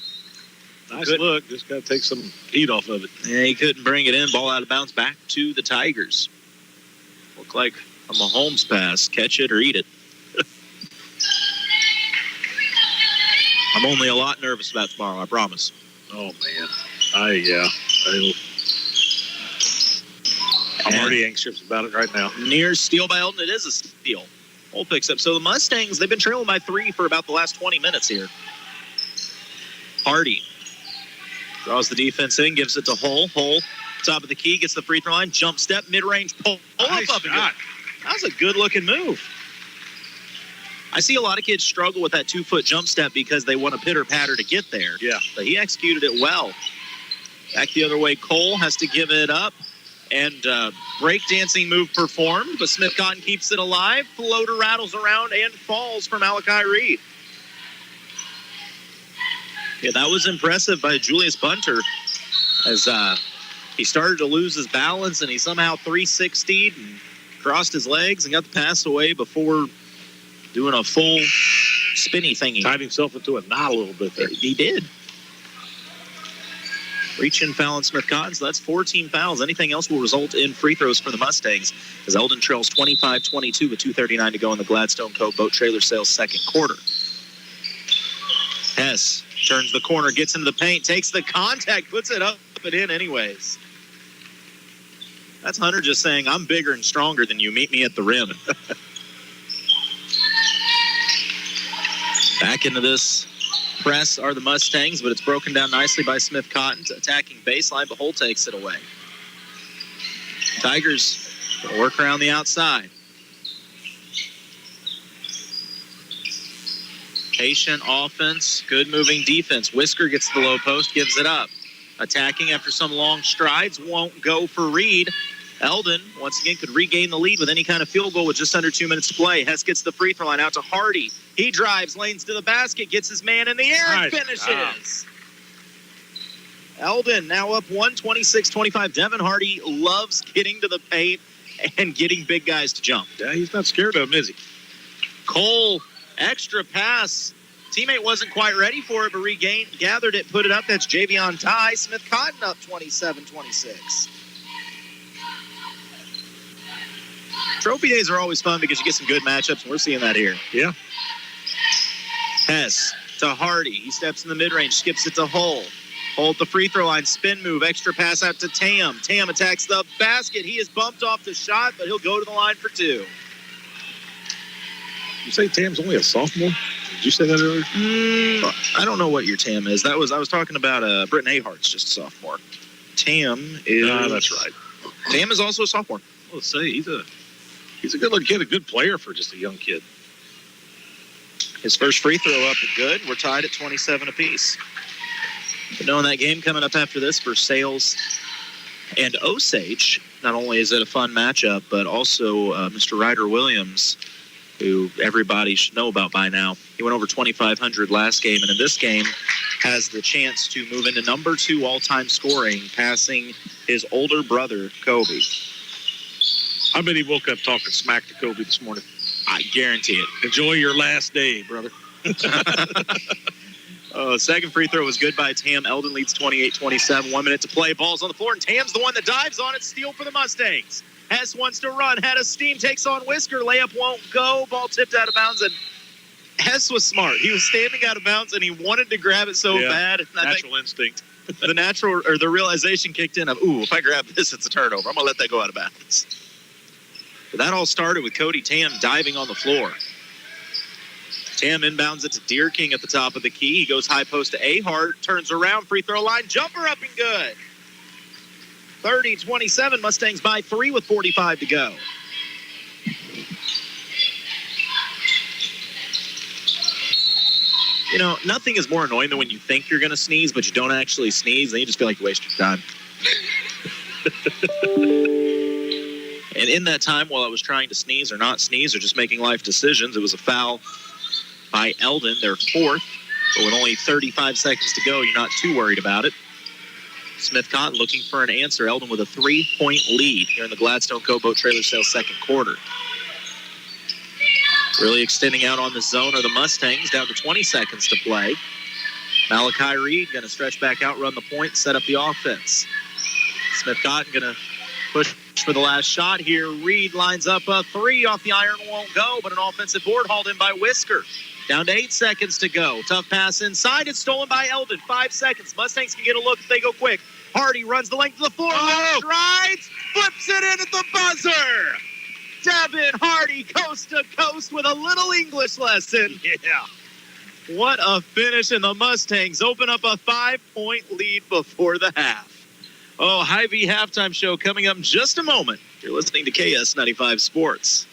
Nice look. Just got to take some heat off of it. Yeah, he couldn't bring it in. Ball out of bounds back to the Tigers. Looked like a Mahomes pass. Catch it or eat it. I'm only a lot nervous about tomorrow, I promise. Oh, man. I'm already anxious about it right now. Near steal by Eldon. It is a steal. Hole picks up. So the Mustangs, they've been trailing by 3 for about the last 20 minutes here. Hardy draws the defense in, gives it to Hull. Hull, top of the key, gets the free throw line, jump step, mid-range, pull Nice up. shot. That was a good-looking move. I see a lot of kids struggle with that 2-foot jump step because they want a pitter-patter to get there. Yeah. But he executed it well. Back the other way, Cole has to give it up. And breakdancing move performed, but Smith Cotton keeps it alive. Floater rattles around and falls for Malachi Reed. Yeah, that was impressive by Julius Bunter as he started to lose his balance and he somehow 360'd and crossed his legs and got the pass away before doing a full spinny thingy. Tied himself into a knot a little bit there. He did. Reach in foul on Smith Cotton, so that's 14 fouls. Anything else will result in free throws for the Mustangs as Eldon trails 25-22 with 2:39 to go in the Gladstone Cove Boat Trailer Sales second quarter. Hess turns the corner, gets into the paint, takes the contact, puts it up and in anyways. That's Hunter just saying, I'm bigger and stronger than you. Meet me at the rim. Back into this press are the Mustangs, but it's broken down nicely by Smith Cotton, attacking baseline, but Hull takes it away. Tigers work around the outside. Patient offense, good moving defense. Whisker gets the low post, gives it up. Attacking after some long strides, won't go for Reed. Eldon, once again, could regain the lead with any kind of field goal with just under 2 minutes to play. Hess gets the free throw line out to Hardy. He drives, lanes to the basket, gets his man in the air and finishes. Eldon now up 126-25. Devin Hardy loves getting to the paint and getting big guys to jump. Yeah, he's not scared of him, is he? Cole, extra pass. Teammate wasn't quite ready for it, but gathered it, put it up. That's Javion Ty. Smith Cotton up 27-26. Trophy days are always fun because you get some good matchups, and we're seeing that here. Yeah. Hess to Hardy. He steps in the mid-range, skips it to Hull. Hull at the free throw line, spin move, extra pass out to Tam. Tam attacks the basket. He is bumped off the shot, but he'll go to the line for two. You say Tam's only a sophomore? Did you say that earlier? I don't know what your Tam is. I was talking about Britton Ahart's just a sophomore. Tam is... No, that's right. Tam is also a sophomore. Let's say he's a good-looking kid, a good player for just a young kid. His first free throw up and good. We're tied at 27 apiece. But knowing that game coming up after this for Sales and Osage, not only is it a fun matchup, but also Mr. Ryder Williams, who everybody should know about by now. He went over 2,500 last game, and in this game has the chance to move into number 2 all-time scoring, passing his older brother, Kobe. I bet he woke up talking smack to Kobe this morning. I guarantee it. Enjoy your last day, brother. Second free throw was good by Tam. Eldon leads 28-27. 1 minute to play. Ball's on the floor, and Tam's the one that dives on it. Steal for the Mustangs. Hess wants to run. Had a steam, takes on Whisker. Layup won't go. Ball tipped out of bounds, and Hess was smart. He was standing out of bounds, and he wanted to grab it so bad. Natural instinct. The realization kicked in of, if I grab this, it's a turnover. I'm going to let that go out of bounds. But that all started with Cody Tam diving on the floor. Tam inbounds it to Deer King at the top of the key. He goes high post to Ahart, turns around, free throw line, jumper up and good. 30-27, Mustangs by 3 with 45 to go. You know, nothing is more annoying than when you think you're going to sneeze, but you don't actually sneeze, and you just feel like you wasted your time. And in that time, while I was trying to sneeze or not sneeze or just making life decisions, it was a foul by Eldon, their fourth. But with only 35 seconds to go, you're not too worried about it. Smith Cotton looking for an answer. Eldon with a 3-point lead here in the Gladstone Cowboat Trailer Sales second quarter. Really extending out on the zone are the Mustangs, down to 20 seconds to play. Malachi Reed going to stretch back out, run the point, set up the offense. Smith Cotton going to push for the last shot here. Reed lines up a 3 off the iron, won't go, but an offensive board hauled in by Whisker. Down to 8 seconds to go. Tough pass inside. It's stolen by Eldon. 5 seconds. Mustangs can get a look if they go quick. Hardy runs the length of the floor. Strides. Flips it in at the buzzer. Devin Hardy coast to coast with a little English lesson. Yeah. What a finish. And the Mustangs open up a 5-point lead before the half. Hy-Vee halftime show coming up in just a moment. You're listening to KS95 Sports.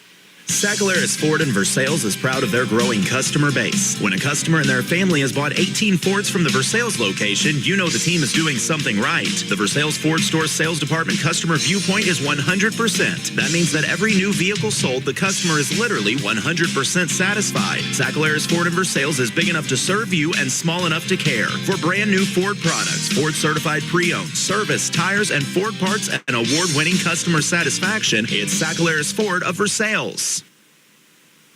Sagalaris Ford in Versailles is proud of their growing customer base. When a customer and their family has bought 18 Fords from the Versailles location, you know the team is doing something right. The Versailles Ford Store Sales Department customer viewpoint is 100%. That means that every new vehicle sold, the customer is literally 100% satisfied. Sagalaris Ford in Versailles is big enough to serve you and small enough to care. For brand new Ford products, Ford certified pre-owned, service, tires, and Ford parts, and award-winning customer satisfaction, it's Sagalaris Ford of Versailles.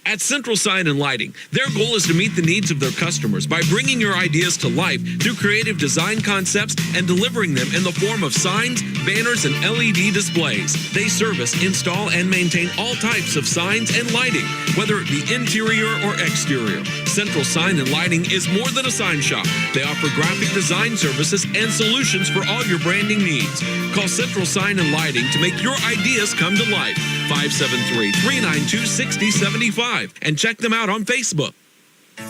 At Central Sign and Lighting, their goal is to meet the needs of their customers by bringing your ideas to life through creative design concepts and delivering them in the form of signs, banners, and LED displays. They service, install, and maintain all types of signs and lighting, whether it be interior or exterior. Central Sign and Lighting is more than a sign shop. They offer graphic design services and solutions for all your branding needs. Call Central Sign and Lighting to make your ideas come to life. 573-392-6075. And check them out on Facebook.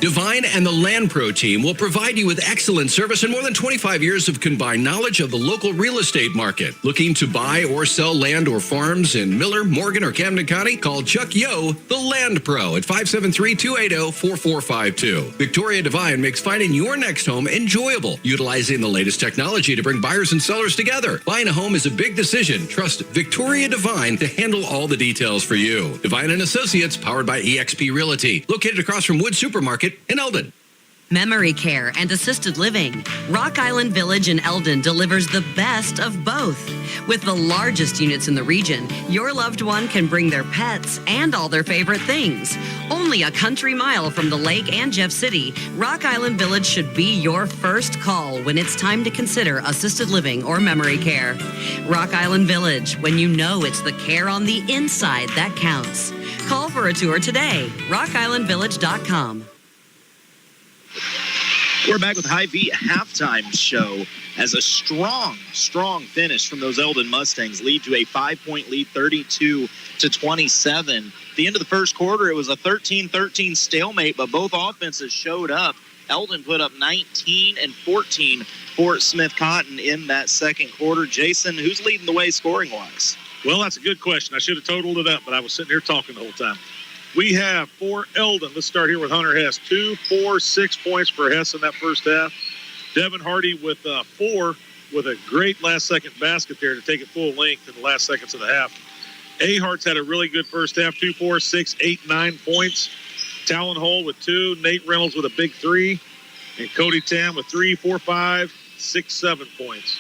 Divine and the Land Pro team will provide you with excellent service and more than 25 years of combined knowledge of the local real estate market. Looking to buy or sell land or farms in Miller, Morgan, or Camden County? Call Chuck Yo, the Land Pro, at 573-280-4452. Victoria Divine makes finding your next home enjoyable, utilizing the latest technology to bring buyers and sellers together. Buying a home is a big decision. Trust Victoria Divine to handle all the details for you. Divine & Associates, powered by eXp Realty, located across from Wood Supermarket in Eldon. memory care, and assisted living. Rock Island Village in Eldon delivers the best of both. With the largest units in the region, your loved one can bring their pets and all their favorite things. Only a country mile from the lake and Jeff City, Rock Island Village should be your first call when it's time to consider assisted living or memory care. Rock Island Village, when you know it's the care on the inside that counts. Call for a tour today. RockIslandVillage.com. We're back with Hy-Vee halftime show as a strong finish from those Eldon Mustangs lead to a 5-point lead, 32-27. At the end of the first quarter, it was a 13-13 stalemate, but both offenses showed up. Eldon put up 19 and 14 for Smith Cotton in that second quarter. Jason, who's leading the way scoring-wise? Well, that's a good question. I should have totaled it up, but I was sitting here talking the whole time. We have for Eldon, let's start here with Hunter Hess, 2, 4, 6 points for Hess in that first half. Devin Hardy with 4 with a great last-second basket there to take it full length in the last seconds of the half. Ahart's had a really good first half, 2, 4, 6, 8, 9 points. Talon Hole with 2, Nate Reynolds with a big 3, and Cody Tam with 3, 4, 5, 6, 7 points.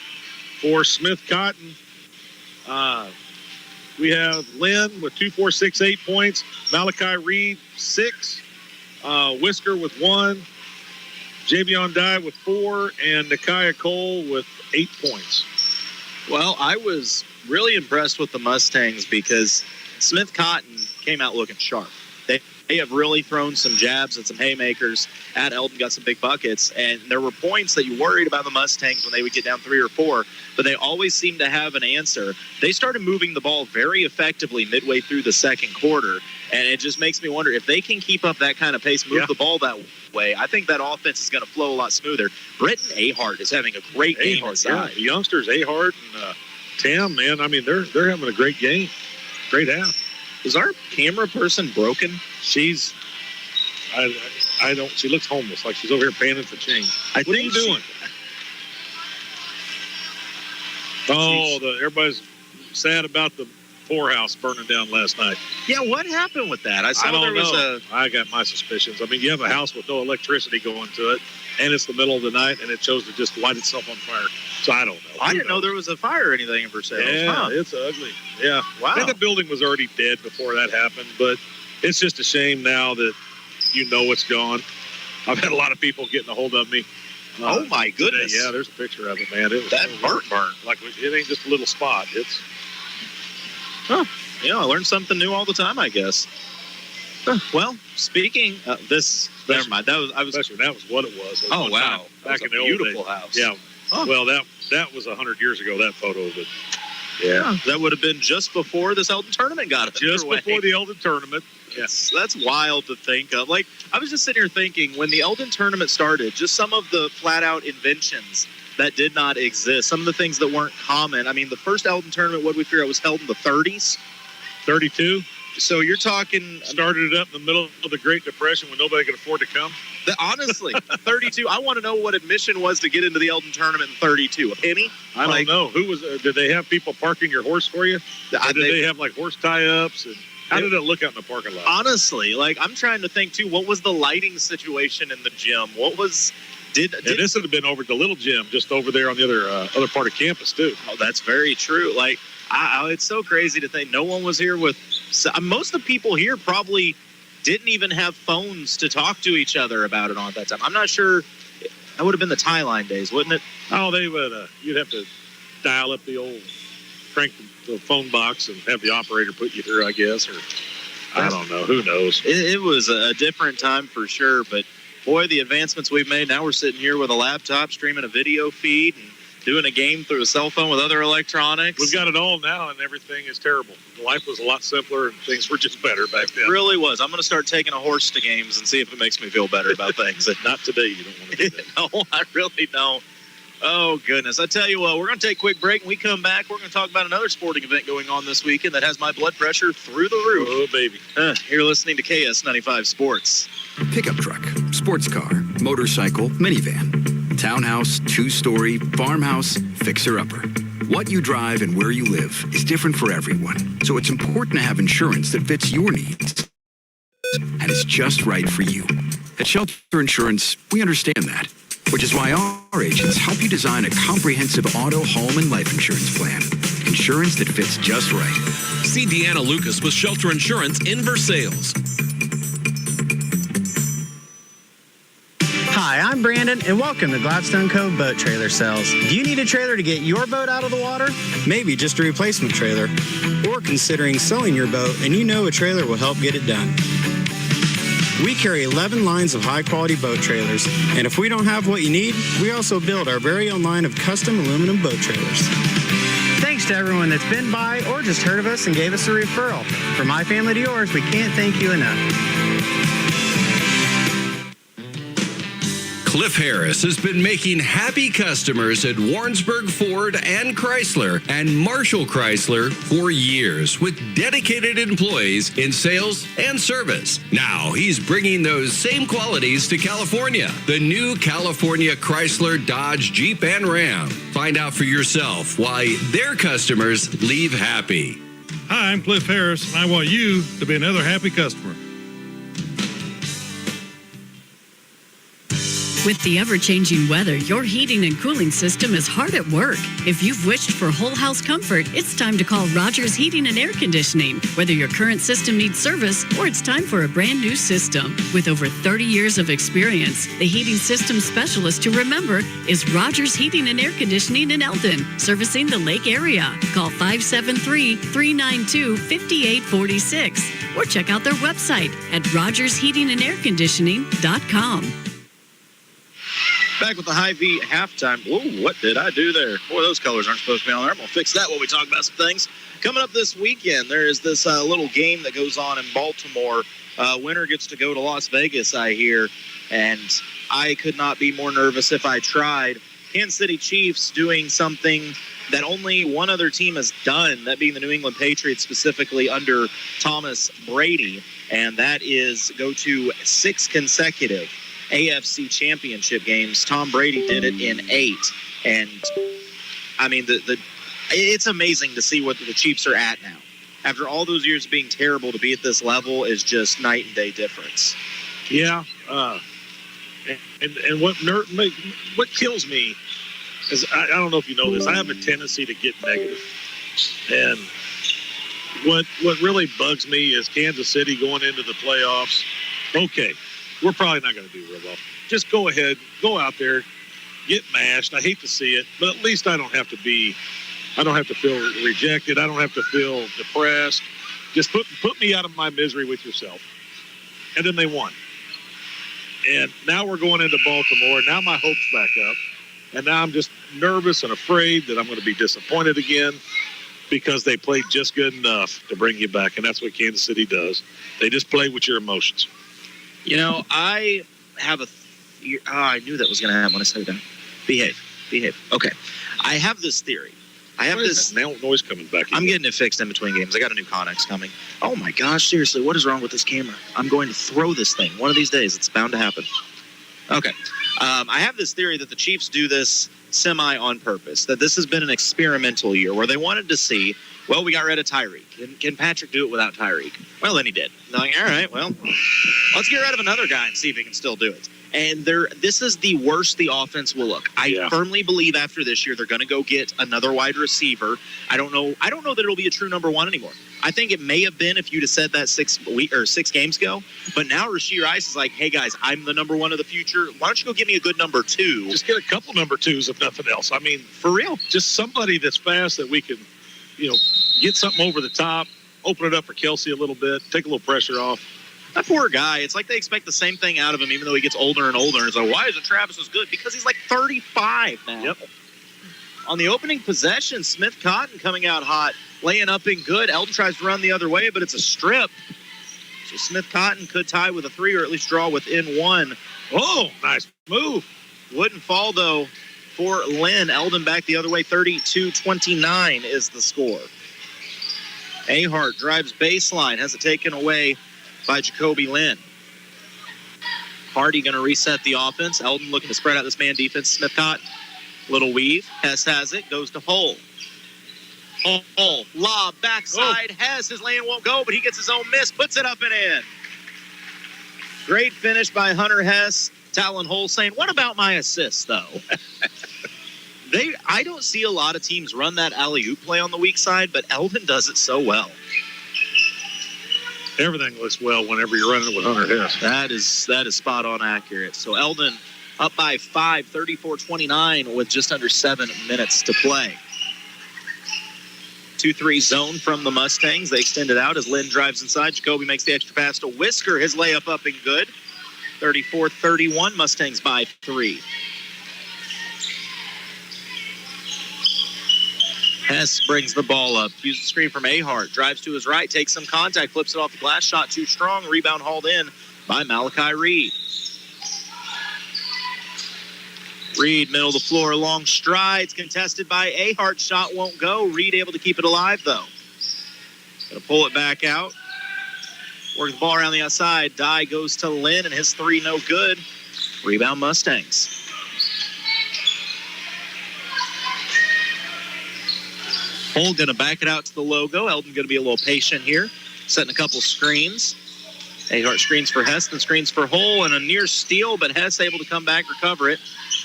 For Smith Cotton, we have Lynn with 2, 4, 6, 8 points. Malachi Reed, 6. Whisker with 1. Javion Dye with 4. And Nakiah Cole with 8 points. Well, I was really impressed with the Mustangs because Smith Cotton came out looking sharp. They have really thrown some jabs and some haymakers at Eldon, got some big buckets, and there were points that you worried about the Mustangs when they would get down 3 or 4, but they always seemed to have an answer. They started moving the ball very effectively midway through the second quarter, and it just makes me wonder if they can keep up that kind of pace, move the ball that way. I think that offense is going to flow a lot smoother. Britton Ahart is having a great game inside. The youngsters, Ahart and Tam, man, I mean, they're having a great game. Great half. Is our camera person broken? She's, I don't, she looks homeless, like she's over here panning for change. What are you doing? Everybody's sad about the poorhouse burning down last night. Yeah, what happened with that? I got my suspicions. I mean, you have a house with no electricity going to it, and it's the middle of the night, and it chose to just light itself on fire. So I don't know. I didn't know there was a fire or anything in Versailles. Yeah, it's ugly. Yeah. Wow. And the building was already dead before that happened, but it's just a shame now that you know it's gone. I've had a lot of people getting a hold of me. Oh, my goodness. Today. Yeah, there's a picture of it, man. It was that burnt. Like, it ain't just a little spot. It's... Huh. Yeah, I learn something new all the time, I guess. Well, speaking of this, never mind. That was what it was. Oh, wow. Back in the beautiful old days. House. Yeah. Oh. Well, that was 100 years ago, that photo of it. Yeah. That would have been just before this Eldon tournament got underway. Just before the Eldon tournament. Yes. That's wild to think of. Like, I was just sitting here thinking, when the Eldon tournament started, just some of the flat-out inventions that did not exist, some of the things that weren't common. I mean, the first Eldon tournament, what we figure out, was held in the 30s. 32. So you're talking... Started it up in the middle of the Great Depression when nobody could afford to come. Honestly, 32. I want to know what admission was to get into the Eldon tournament in 32. A penny? I don't know. Who was? Did they have people parking your horse for you? Or did they have, like, horse tie-ups? And how did it look out in the parking lot? Honestly, like, I'm trying to think, too, what was the lighting situation in the gym? What was... this would have been over at the little gym, just over there on the other part of campus, too. Oh, that's very true. Like, it's so crazy to think no one was here with... most of the people here probably didn't even have phones to talk to each other about it on at that time. I'm not sure. That would have been the tie line days, wouldn't it? Oh, they would. You'd have to dial up the old, crank the phone box and have the operator put you through, I guess. Or I don't know. Who knows? It was a different time for sure. But, boy, the advancements we've made. Now we're sitting here with a laptop streaming a video feed and doing a game through a cell phone with other electronics. We've got it all now, and everything is terrible. Life was a lot simpler, and things were just better back then. It really was. I'm going to start taking a horse to games and see if it makes me feel better about things. Not today. You don't want to do that. No, I really don't. Oh, goodness. I tell you what, we're going to take a quick break. When we come back, we're going to talk about another sporting event going on this weekend that has my blood pressure through the roof. Oh, baby. You're listening to KS95 Sports. Pickup truck, sports car, motorcycle, minivan, townhouse, two-story, farmhouse, fixer-upper. What you drive and where you live is different for everyone, so it's important to have insurance that fits your needs and is just right for you. At Shelter Insurance, we understand that, which is why our agents help you design a comprehensive auto, home, and life insurance plan. Insurance that fits just right. See Deanna Lucas with Shelter Insurance in Versailles. Hi, I'm Brandon, and welcome to Gladstone Cove Boat Trailer Sales. Do you need a trailer to get your boat out of the water? Maybe just a replacement trailer. Or considering selling your boat and you know a trailer will help get it done. We carry 11 lines of high-quality boat trailers, and if we don't have what you need, we also build our very own line of custom aluminum boat trailers. Thanks to everyone that's been by or just heard of us and gave us a referral. From my family to yours, we can't thank you enough. Cliff Harris has been making happy customers at Warrensburg Ford and Chrysler and Marshall Chrysler for years with dedicated employees in sales and service. Now he's bringing those same qualities to California. The new California Chrysler, Dodge, Jeep, and Ram. Find out for yourself why their customers leave happy. Hi, I'm Cliff Harris, and I want you to be another happy customer. With the ever-changing weather, your heating and cooling system is hard at work. If you've wished for whole house comfort, it's time to call Rogers Heating and Air Conditioning. Whether your current system needs service or it's time for a brand new system. With over 30 years of experience, the heating system specialist to remember is Rogers Heating and Air Conditioning in Eldon, servicing the lake area. Call 573-392-5846 or check out their website at rogersheatingandairconditioning.com. Back with the Hy-Vee halftime. Whoa, what did I do there? Boy, those colors aren't supposed to be on there. I'm going to fix that while we talk about some things. Coming up this weekend, there is this little game that goes on in Baltimore. Winner gets to go to Las Vegas, I hear, and I could not be more nervous if I tried. Kansas City Chiefs doing something that only one other team has done, that being the New England Patriots, specifically under Thomas Brady, and that is go to 6 consecutive AFC championship games. Tom Brady did it in 8. And, I mean, it's amazing to see what the Chiefs are at now. After all those years of being terrible, to be at this level is just night and day difference. Yeah. And what kills me is, I don't know if you know this, I have a tendency to get negative. And what really bugs me is Kansas City going into the playoffs. Okay, we're probably not going to do real well. Just go ahead, go out there, get mashed. I hate to see it, but at least I don't have to feel rejected. I don't have to feel depressed. Just put me out of my misery with yourself. And then they won. And now we're going into Baltimore. Now my hope's back up. And now I'm just nervous and afraid that I'm going to be disappointed again because they played just good enough to bring you back. And that's what Kansas City does. They just play with your emotions. You know, I have I knew that was going to happen when I said that. Behave. Okay. I have this theory. I have this noise coming back. I'm getting it fixed in between games. I got a new Connex coming. Oh my gosh, seriously, what is wrong with this camera? I'm going to throw this thing. One of these days, it's bound to happen. Okay. I have this theory that the Chiefs do this semi on purpose, that this has been an experimental year where they wanted to see, well, we got rid of Tyreek. Can Patrick do it without Tyreek? Well, then he did. They're like, all right, well, let's get rid of another guy and see if he can still do it. And this is the worst the offense will look. I firmly believe after this year they're going to go get another wide receiver. I don't know that it'll be a true number one anymore. I think it may have been if you'd have said that 6 games ago. But now Rashee Rice is like, hey guys, I'm the number one of the future. Why don't you go get me a good number 2? Just get a couple number 2s if nothing else. I mean, for real, just somebody that's fast that we can, get something over the top, open it up for Kelsey a little bit, take a little pressure off. That poor guy. It's like they expect the same thing out of him, even though he gets older and older. It's like, why isn't Travis as good? Because he's like 35 now. Yep. On the opening possession, Smith Cotton coming out hot, laying up in good. Eldon tries to run the other way, but it's a strip. So Smith Cotton could tie with a 3 or at least draw within 1. Oh, nice move. Wouldn't fall, though, for Lynn. Eldon back the other way, 32-29 is the score. Ahart drives baseline, has it taken away by Jacoby Lynn. Hardy going to reset the offense. Eldon looking to spread out this man defense. Smith Cotton, little weave. Hess has it, goes to Hull. Hull, lob, backside. Hess, his lane won't go, but he gets his own miss, puts it up and in. Great finish by Hunter Hess. Talon Hole saying, what about my assist, though? I don't see a lot of teams run that alley-oop play on the weak side, but Eldon does it so well. Everything looks well whenever you're running it with Hunter Hess. That is spot on accurate. So Eldon up by 5, 34-29 with just under 7 minutes to play. 2-3 zone from the Mustangs. They extend it out as Lynn drives inside. Jacoby makes the extra pass to Whisker. His layup up and good. 34-31, Mustangs by 3. Hess brings the ball up. Uses the screen from Ahart. Drives to his right. Takes some contact. Flips it off the glass. Shot too strong. Rebound hauled in by Malachi Reed. Reed, middle of the floor. Long strides. Contested by Ahart. Shot won't go. Reed able to keep it alive, though. Going to pull it back out. Works the ball around the outside. Dye goes to Lynn, and his three no good. Rebound Mustangs. Hull going to back it out to the logo. Eldon going to be a little patient here. Setting a couple screens. Ahart screens for Hess, then screens for Hull, and a near steal, but Hess able to come back, recover it.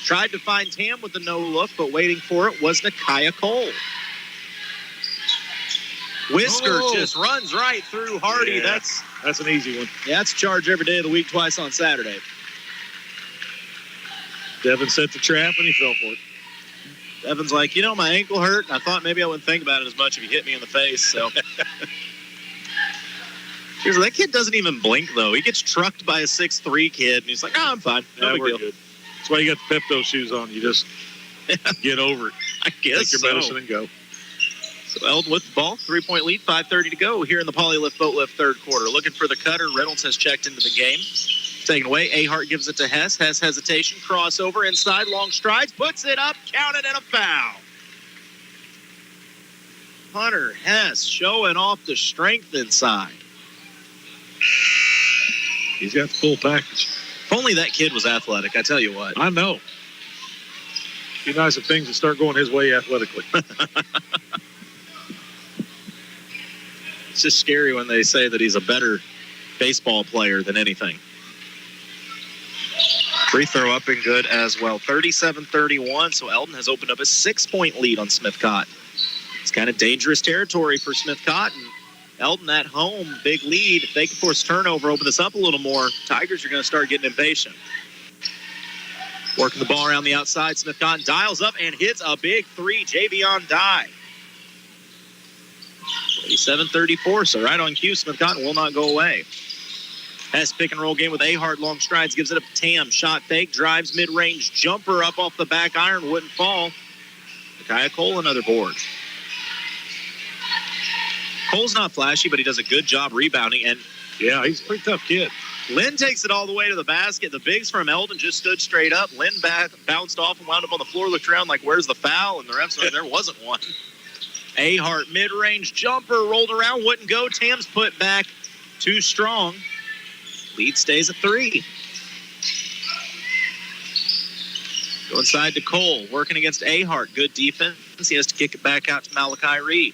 Tried to find Tam with the no look, but waiting for it was Nakia Cole. Whisker just runs right through Hardy. Yeah, that's an easy one. Yeah, that's a charge every day of the week, twice on Saturday. Devin set the trap, and he fell for it. Devin's like, my ankle hurt, and I thought maybe I wouldn't think about it as much if he hit me in the face. So that kid doesn't even blink, though. He gets trucked by a 6'3" kid, and he's like, I'm fine. No big deal. Good. That's why you got the Pepto shoes on. You just get over it. I guess Take your medicine and go. So Eldon with the ball, 3-point lead, 5:30 to go here in the Polylift Boat Lift third quarter. Looking for the cutter. Reynolds has checked into the game. Taken away. Ahart gives it to Hess. Hess hesitation. Crossover inside. Long strides. Puts it up. Counted and a foul. Hunter Hess showing off the strength inside. He's got the full package. If only that kid was athletic, I tell you what. I know. Be nice if things would start going his way athletically. It's just scary when they say that he's a better baseball player than anything. Free throw up and good as well. 37-31, so Eldon has opened up a 6-point lead on Smith-Cotton. It's kind of dangerous territory for Smith-Cotton. Eldon at home, big lead. If they can force turnover, open this up a little more, Tigers are going to start getting impatient. Working the ball around the outside, Smith-Cotton dials up and hits a big three. Javion Dye. 37-34, so right on cue, Smith-Cotton will not go away. Hess pick and roll game with Ahart. Long strides, gives it up to Tam. Shot fake, drives mid-range, jumper up off the back iron, wouldn't fall. Nakia Cole, another board. Cole's not flashy, but he does a good job rebounding. And yeah, he's a pretty tough kid. Lynn takes it all the way to the basket. The bigs from Eldon just stood straight up. Lynn bounced off and wound up on the floor, looked around like, where's the foul? And the refs said there wasn't one. Ahart, mid-range jumper, rolled around, wouldn't go. Tam's put back, too strong. Lead stays at 3. Go inside to Cole, working against Ahart. Good defense. He has to kick it back out to Malachi Reed.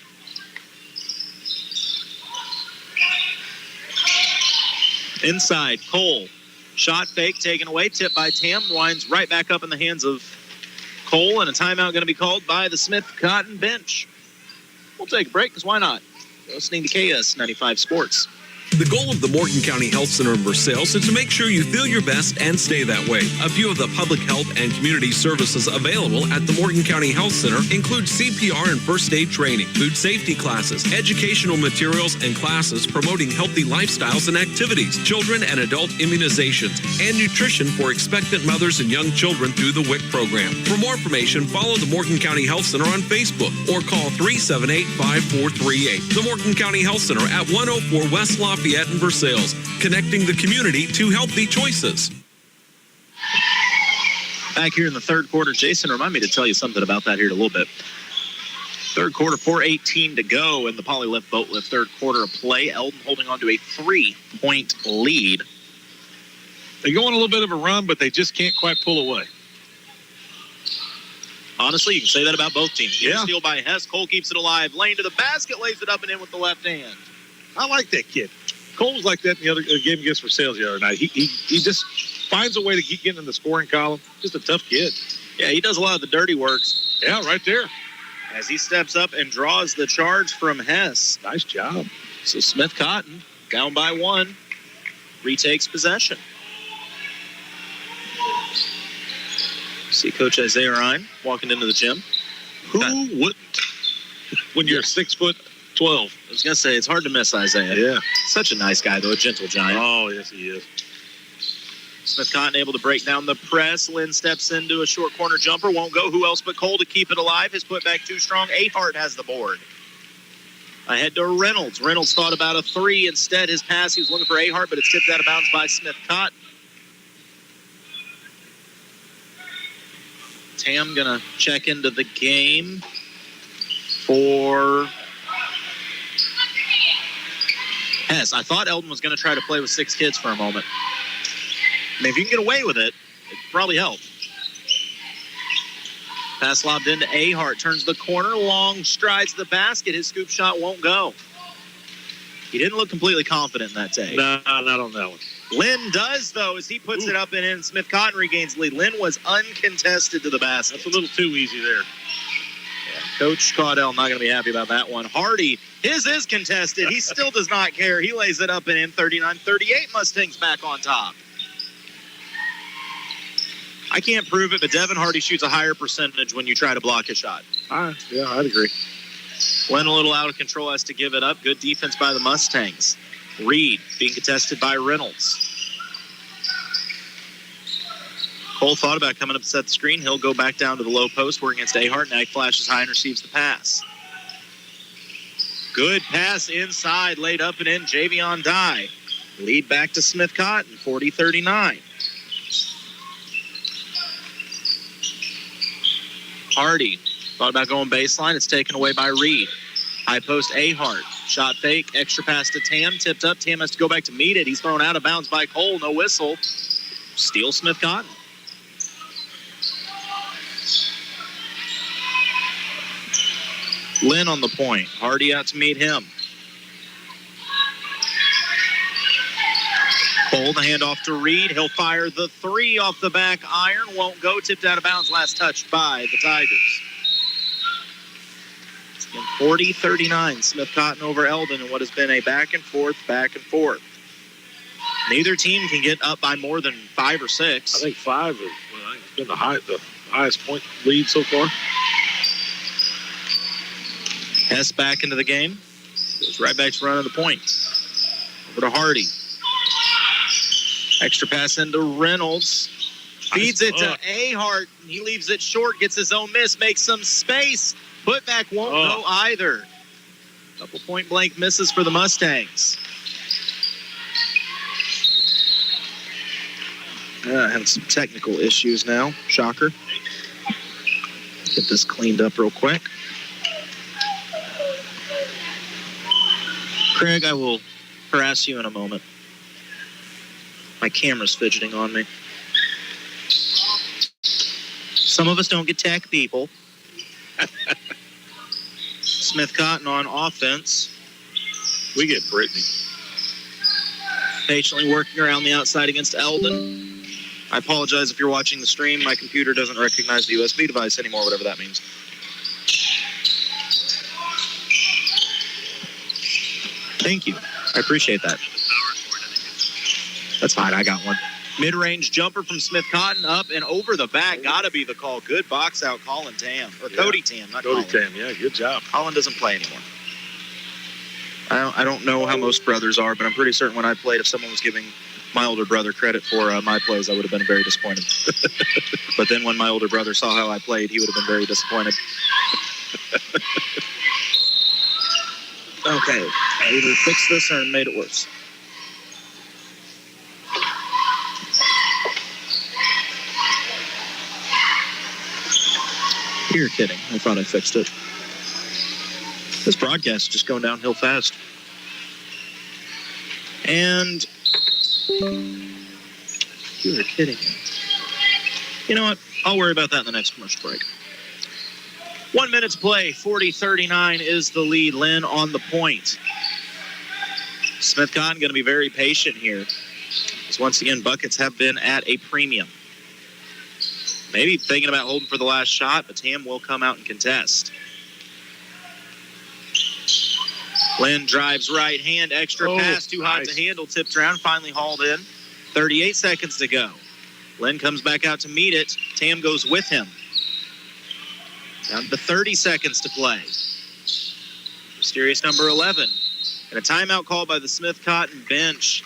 Inside, Cole. Shot fake, taken away, tipped by Tam. Winds right back up in the hands of Cole, and a timeout going to be called by the Smith-Cotton bench. We'll take a break, because why not? You're listening to KS95 Sports. The goal of the Morgan County Health Center in Versailles is to make sure you feel your best and stay that way. A few of the public health and community services available at the Morgan County Health Center include CPR and first aid training, food safety classes, educational materials and classes promoting healthy lifestyles and activities, children and adult immunizations, and nutrition for expectant mothers and young children through the WIC program. For more information, follow the Morgan County Health Center on Facebook or call 378-5438. The Morgan County Health Center at 104 West Lafayette in Versailles, connecting the community to healthy choices. Back here in the third quarter, Jason, remind me to tell you something about that here in a little bit. Third quarter, 4:18 to go in the Polylift Boat Lift third quarter of play. Eldon holding on to a 3-point lead. They go on a little bit of a run, but they just can't quite pull away. Honestly, you can say that about both teams. Yeah. Steal by Hess. Cole keeps it alive. Lane to the basket, lays it up and in with the left hand. I like that kid. Cole was like that in the other game against Versailles the other night. He just finds a way to keep getting in the scoring column. Just a tough kid. Yeah, he does a lot of the dirty works. Yeah, right there. As he steps up and draws the charge from Hess. Nice job. So Smith Cotton, down by 1, retakes possession. See Coach Isaiah Ryan walking into the gym. Who wouldn't? When you're 6'12". I was going to say, it's hard to miss Isaiah. Yeah. Such a nice guy, though, a gentle giant. Oh, yes, he is. Smith Cotton able to break down the press. Lynn steps into a short corner jumper. Won't go. Who else but Cole to keep it alive? His putback too strong. Ahart has the board. Ahead to Reynolds. Reynolds thought about a 3. Instead, his pass, he was looking for Ahart, but it's tipped out of bounds by Smith Cotton. Tam going to check into the game for Hess. I thought Eldon was going to try to play with 6 kids for a moment. I mean, if you can get away with it, it'd probably help. Pass lobbed into Ahart. Turns the corner. Long strides to the basket. His scoop shot won't go. He didn't look completely confident in that take. No, not on that one. Lynn does, though, as he puts it up and in. Smith Cotton regains the lead. Lynn was uncontested to the basket. That's a little too easy there. Yeah, Coach Caudell not going to be happy about that one. Hardy, his is contested. He still does not care. He lays it up and in. 39-38. Mustangs back on top. I can't prove it, but Devin Hardy shoots a higher percentage when you try to block a shot. Yeah, I'd agree. Went a little out of control, has to give it up. Good defense by the Mustangs. Reed being contested by Reynolds. Cole thought about coming up to set the screen. He'll go back down to the low post. We're against Ahart. Now he flashes high and receives the pass. Good pass inside, laid up and in. Javion Dye. Lead back to Smith Cotton, 40-39. Hardy thought about going baseline. It's taken away by Reed. High post Ahart. Shot fake. Extra pass to Tam. Tipped up. Tam has to go back to meet it. He's thrown out of bounds by Cole. No whistle. Steal Smith Cotton. Lynn on the point. Hardy out to meet him. Cole, the handoff to Reed. He'll fire the 3 off the back iron. Won't go. Tipped out of bounds. Last touch by the Tigers. 40-39. Smith Cotton over Eldon in what has been a back and forth. Neither team can get up by more than 5 or 6. I think 5 has been the highest point lead so far. Hess back into the game. Goes right back to running the point. Over to Hardy. Extra pass into Reynolds. Feeds it to Ahart. He leaves it short, gets his own miss, makes some space. Putback won't go either. Couple point blank misses for the Mustangs. Having some technical issues now. Shocker. Get this cleaned up real quick. Craig, I will harass you in a moment. My camera's fidgeting on me. Some of us don't get tech people. Smith Cotton on offense. We get Brittany. Patiently working around the outside against Eldon. I apologize if you're watching the stream. My computer doesn't recognize the USB device anymore, whatever that means. Thank you. I appreciate that. That's fine. I got one. Mid-range jumper from Smith Cotton up and over the back. Got to be the call. Good box out, Colin Tam. Or Cody Tam, not Cody Colin. Tam, yeah, good job. Colin doesn't play anymore. I don't know how most brothers are, but I'm pretty certain when I played, if someone was giving my older brother credit for my plays, I would have been very disappointed. But then when my older brother saw how I played, he would have been very disappointed. Okay, I either fixed this or made it worse. You're kidding. I thought I fixed it. This broadcast is just going downhill fast. And you are kidding me. You know what? I'll worry about that in the next commercial break. 1 minute to play. 40-39 is the lead. Lynn on the point. Smith Cotton going to be very patient here. Because once again, buckets have been at a premium. Maybe thinking about holding for the last shot, but Tam will come out and contest. Lynn drives right hand, extra pass, too hot to handle, tipped around, finally hauled in. 38 seconds to go. Lynn comes back out to meet it. Tam goes with him. Down to 30 seconds to play. Mysterious number 11. And a timeout called by the Smith Cotton bench.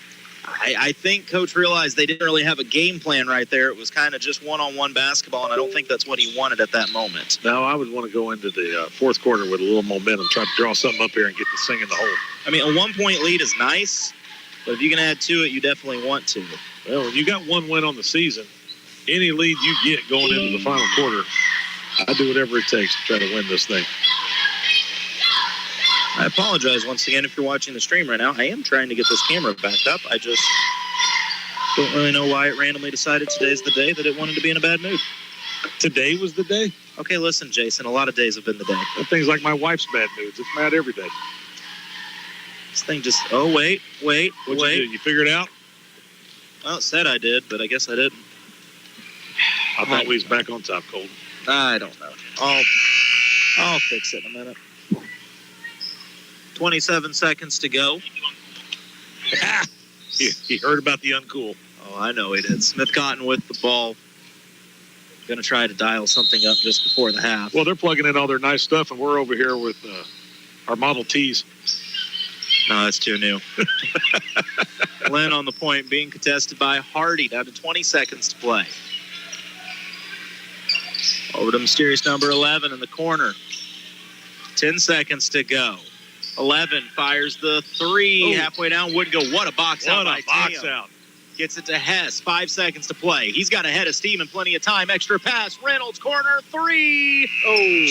I think Coach realized they didn't really have a game plan right there. It was kind of just one-on-one basketball, and I don't think that's what he wanted at that moment. No, I would want to go into the fourth quarter with a little momentum, try to draw something up here and get this thing in the hole. I mean, a 1-point lead is nice, but if you can add to it, you definitely want to. Well, when you got one win on the season, any lead you get going into the final quarter, I do whatever it takes to try to win this thing. I apologize once again if you're watching the stream right now. I am trying to get this camera backed up. I just don't really know why it randomly decided today's the day that it wanted to be in a bad mood. Today was the day? Okay, listen, Jason, a lot of days have been the day. Things like my wife's bad moods. It's mad every day. This thing just, oh, wait. What'd you do? You figure it out? Well, it said I did, but I guess I didn't. I thought we was back on top, Colton. I don't know. I'll fix it in a minute. 27 seconds to go. He heard about the uncool. Oh, I know he did. Smith Cotton with the ball. Going to try to dial something up just before the half. Well, they're plugging in all their nice stuff, and we're over here with our Model Ts. No, that's too new. Lynn on the point, being contested by Hardy. Down to 20 seconds to play. Over to mysterious number 11 in the corner. 10 seconds to go. 11 fires the three. Halfway down, wouldn't go. What a box out by Tim. Gets it to Hess. 5 seconds to play. He's got a head of steam and plenty of time. Extra pass. Reynolds corner. Three.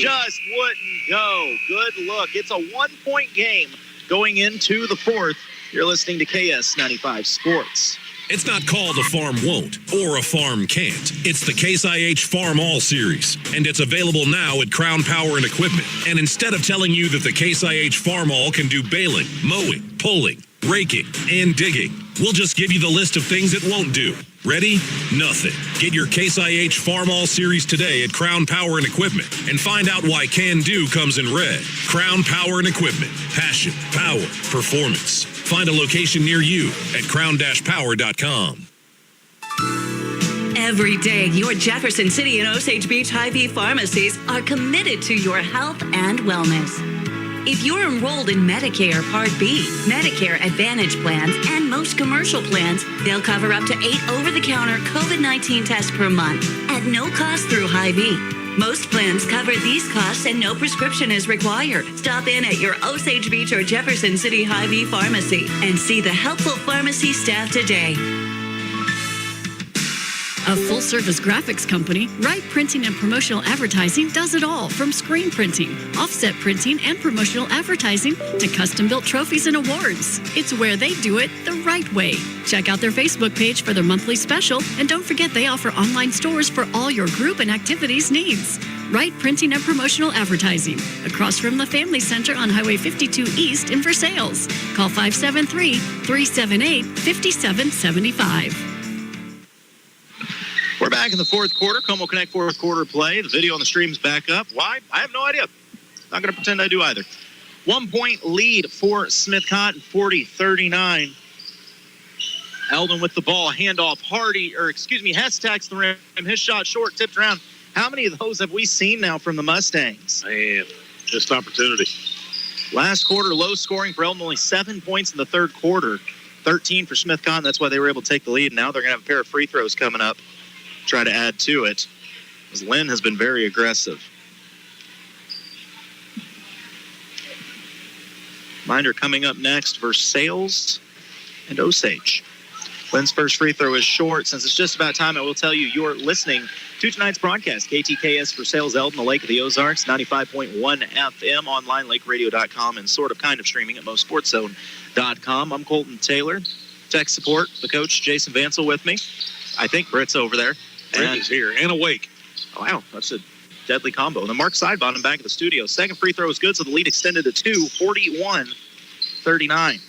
Just wouldn't go. Good look. It's a 1-point game going into the fourth. You're listening to KS95 Sports. It's not called a farm won't or a farm can't. It's the Case IH Farm All Series, and it's available now at Crown Power and Equipment. And instead of telling you that the Case IH Farm All can do baling, mowing, pulling, raking, and digging, we'll just give you the list of things it won't do. Ready? Nothing. Get your Case IH Farm All Series today at Crown Power and Equipment and find out why Can Do comes in red. Crown Power and Equipment. Passion, power, performance. Find a location near you at crown-power.com. Every day, your Jefferson City and Osage Beach Hy-Vee pharmacies are committed to your health and wellness. If you're enrolled in Medicare Part B, Medicare Advantage plans, and most commercial plans, they'll cover up to 8 over-the-counter COVID-19 tests per month at no cost through Hy-Vee. Most plans cover these costs and no prescription is required. Stop in at your Osage Beach or Jefferson City Hy-Vee pharmacy and see the helpful pharmacy staff today. A full-service graphics company, Wright Printing and Promotional Advertising does it all, from screen printing, offset printing, and promotional advertising to custom-built trophies and awards. It's where they do it the right way. Check out their Facebook page for their monthly special, and don't forget they offer online stores for all your group and activities needs. Wright Printing and Promotional Advertising, across from the Family Center on Highway 52 East in Versailles. Call 573-378-5775. We're back in the fourth quarter. Como Connect fourth quarter play. The video on the stream's back up. Why? I have no idea. Not going to pretend I do either. 1-point lead for Smith Cotton, 40-39. Eldon with the ball. Handoff. Hess attacks the rim. His shot short, tipped around. How many of those have we seen now from the Mustangs? Man, missed opportunity. Last quarter, low scoring for Eldon. Only 7 points in the third quarter. 13 for Smith Cotton. That's why they were able to take the lead. Now they're going to have a pair of free throws coming up. Try to add to it, as Lynn has been very aggressive. Reminder coming up next, Versailles and Osage. Lynn's first free throw is short. Since it's just about time, I will tell you you're listening to tonight's broadcast. KTKS Versailles, Eldon, the Lake of the Ozarks, 95.1 FM, online, lakeradio.com, and sort of kind of streaming at MoSportsZone.com. I'm Colton Taylor. Tech support, the coach, Jason Vansel, with me. I think Britt's over there. Britt is here and awake. Oh, wow, that's a deadly combo. And then Mark Sidebottom back at the studio. Second free throw is good, so the lead extended to 2, 41-39.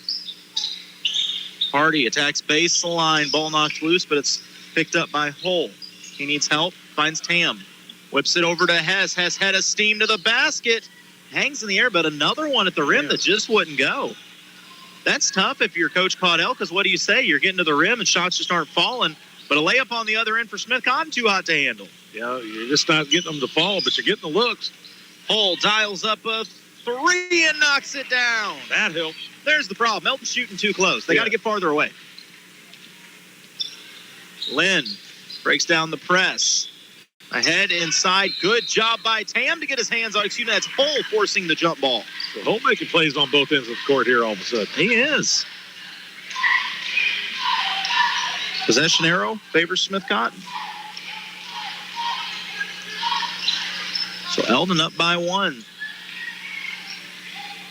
Hardy attacks baseline. Ball knocked loose, but it's picked up by Hull. He needs help. Finds Tam. Whips it over to Hess. Hess had a steam to the basket. Hangs in the air, but another one at the rim that just wouldn't go. That's tough if you're Coach Caudell, because what do you say? You're getting to the rim and shots just aren't falling. But a layup on the other end for Smith Cotton, too hot to handle. Yeah, you're just not getting them to fall, but you're getting the looks. Hull dials up a three and knocks it down. That helps. There's the problem. Elton's shooting too close. They got to get farther away. Lynn breaks down the press. Ahead inside. Good job by Tam to get his hands on. Excuse me, that's Hull forcing the jump ball. So Hull making plays on both ends of the court here all of a sudden. He is. Possession arrow favors Smith Cotton. So Eldon up by 1.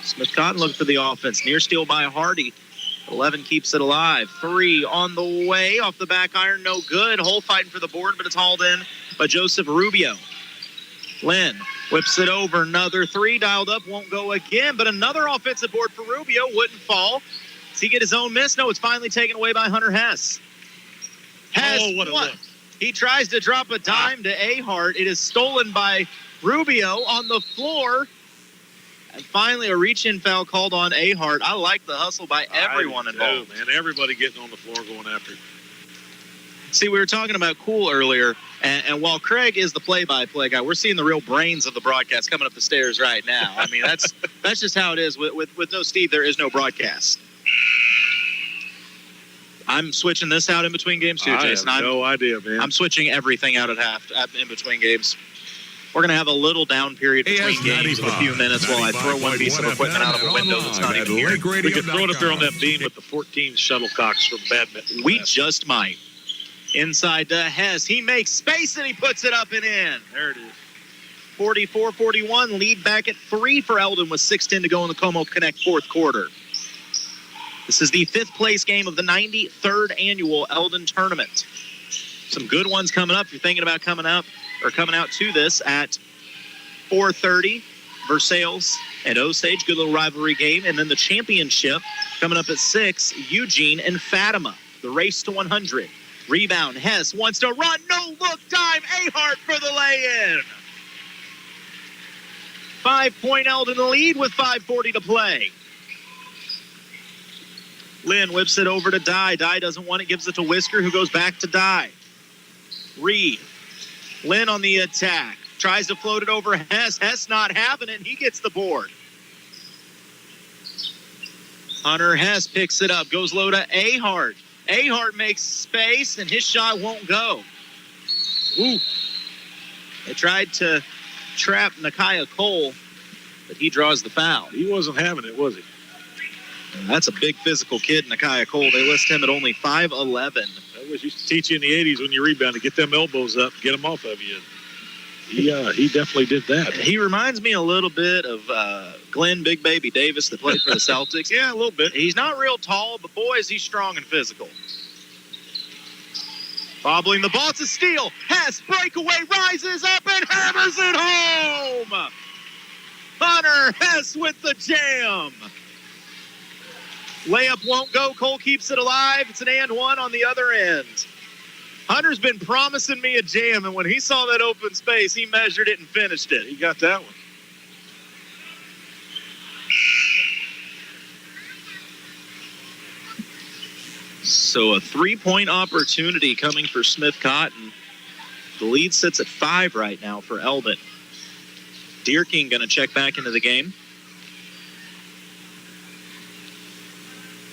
Smith Cotton looking for the offense. Near steal by Hardy. 11 keeps it alive. 3 on the way. Off the back iron, no good. Hull fighting for the board, but it's hauled in by Joseph Rubio. Lynn whips it over. Another 3 dialed up. Won't go again, but another offensive board for Rubio. Wouldn't fall. Does he get his own miss? No, it's finally taken away by Hunter Hess. Hess, what a look. He tries to drop a dime to Ahart. It is stolen by Rubio on the floor. And finally, a reach-in foul called on Ahart. I like the hustle by everyone involved. Man, everybody getting on the floor going after it. See, we were talking about Cool earlier, and while Craig is the play-by-play guy, we're seeing the real brains of the broadcast coming up the stairs right now. I mean, that's just how it is. With no Steve, there is no broadcast. I'm switching this out in between games too, Jason. I have no idea, man. I'm switching everything out at in between games. We're going to have a little down period between games of a few minutes while I throw one piece of equipment out of a window that's not even here. We could throw it up there on that beam with the 14 shuttlecocks from badminton. We just might. Inside to Hess. He makes space and he puts it up and in. There it is. 44-41. Lead back at 3 for Eldon with 6:10 to go in the Como Connect fourth quarter. This is the 5th place game of the 93rd annual Eldon tournament. Some good ones coming up. If you're thinking about coming out to this at 4:30, Versailles and Osage, good little rivalry game. And then the championship coming up at 6, Eugene and Fatima. The race to 100. Rebound, Hess wants to run, no look, dime, Ahart for the lay-in. 5-point Eldon lead with 5:40 to play. Lynn whips it over to Dye. Dye doesn't want it, gives it to Whisker, who goes back to Dye. Reed. Lynn on the attack. Tries to float it over Hess. Hess not having it, and he gets the board. Hunter Hess picks it up, goes low to Ahart. Ahart makes space, and his shot won't go. Ooh. They tried to trap Nakiah Cole, but he draws the foul. He wasn't having it, was he? That's a big physical kid, Nakiah Cole. They list him at only 5'11". That was used to teach you in the 80s when you rebound to get them elbows up, get them off of you. He definitely did that. He reminds me a little bit of Glenn Big Baby Davis that played for the Celtics. Yeah, a little bit. He's not real tall, but boy, is he strong and physical. Bobbling the ball, it's a steal. Hess, breakaway, rises up and hammers it home. Hunter Hess with the jam. Layup won't go. Cole keeps it alive. It's an and one on the other end. Hunter's been promising me a jam, and when he saw that open space, he measured it and finished it. He got that one. So a 3-point opportunity coming for Smith Cotton. The lead sits at 5 right now for Eldon. Deerking going to check back into the game.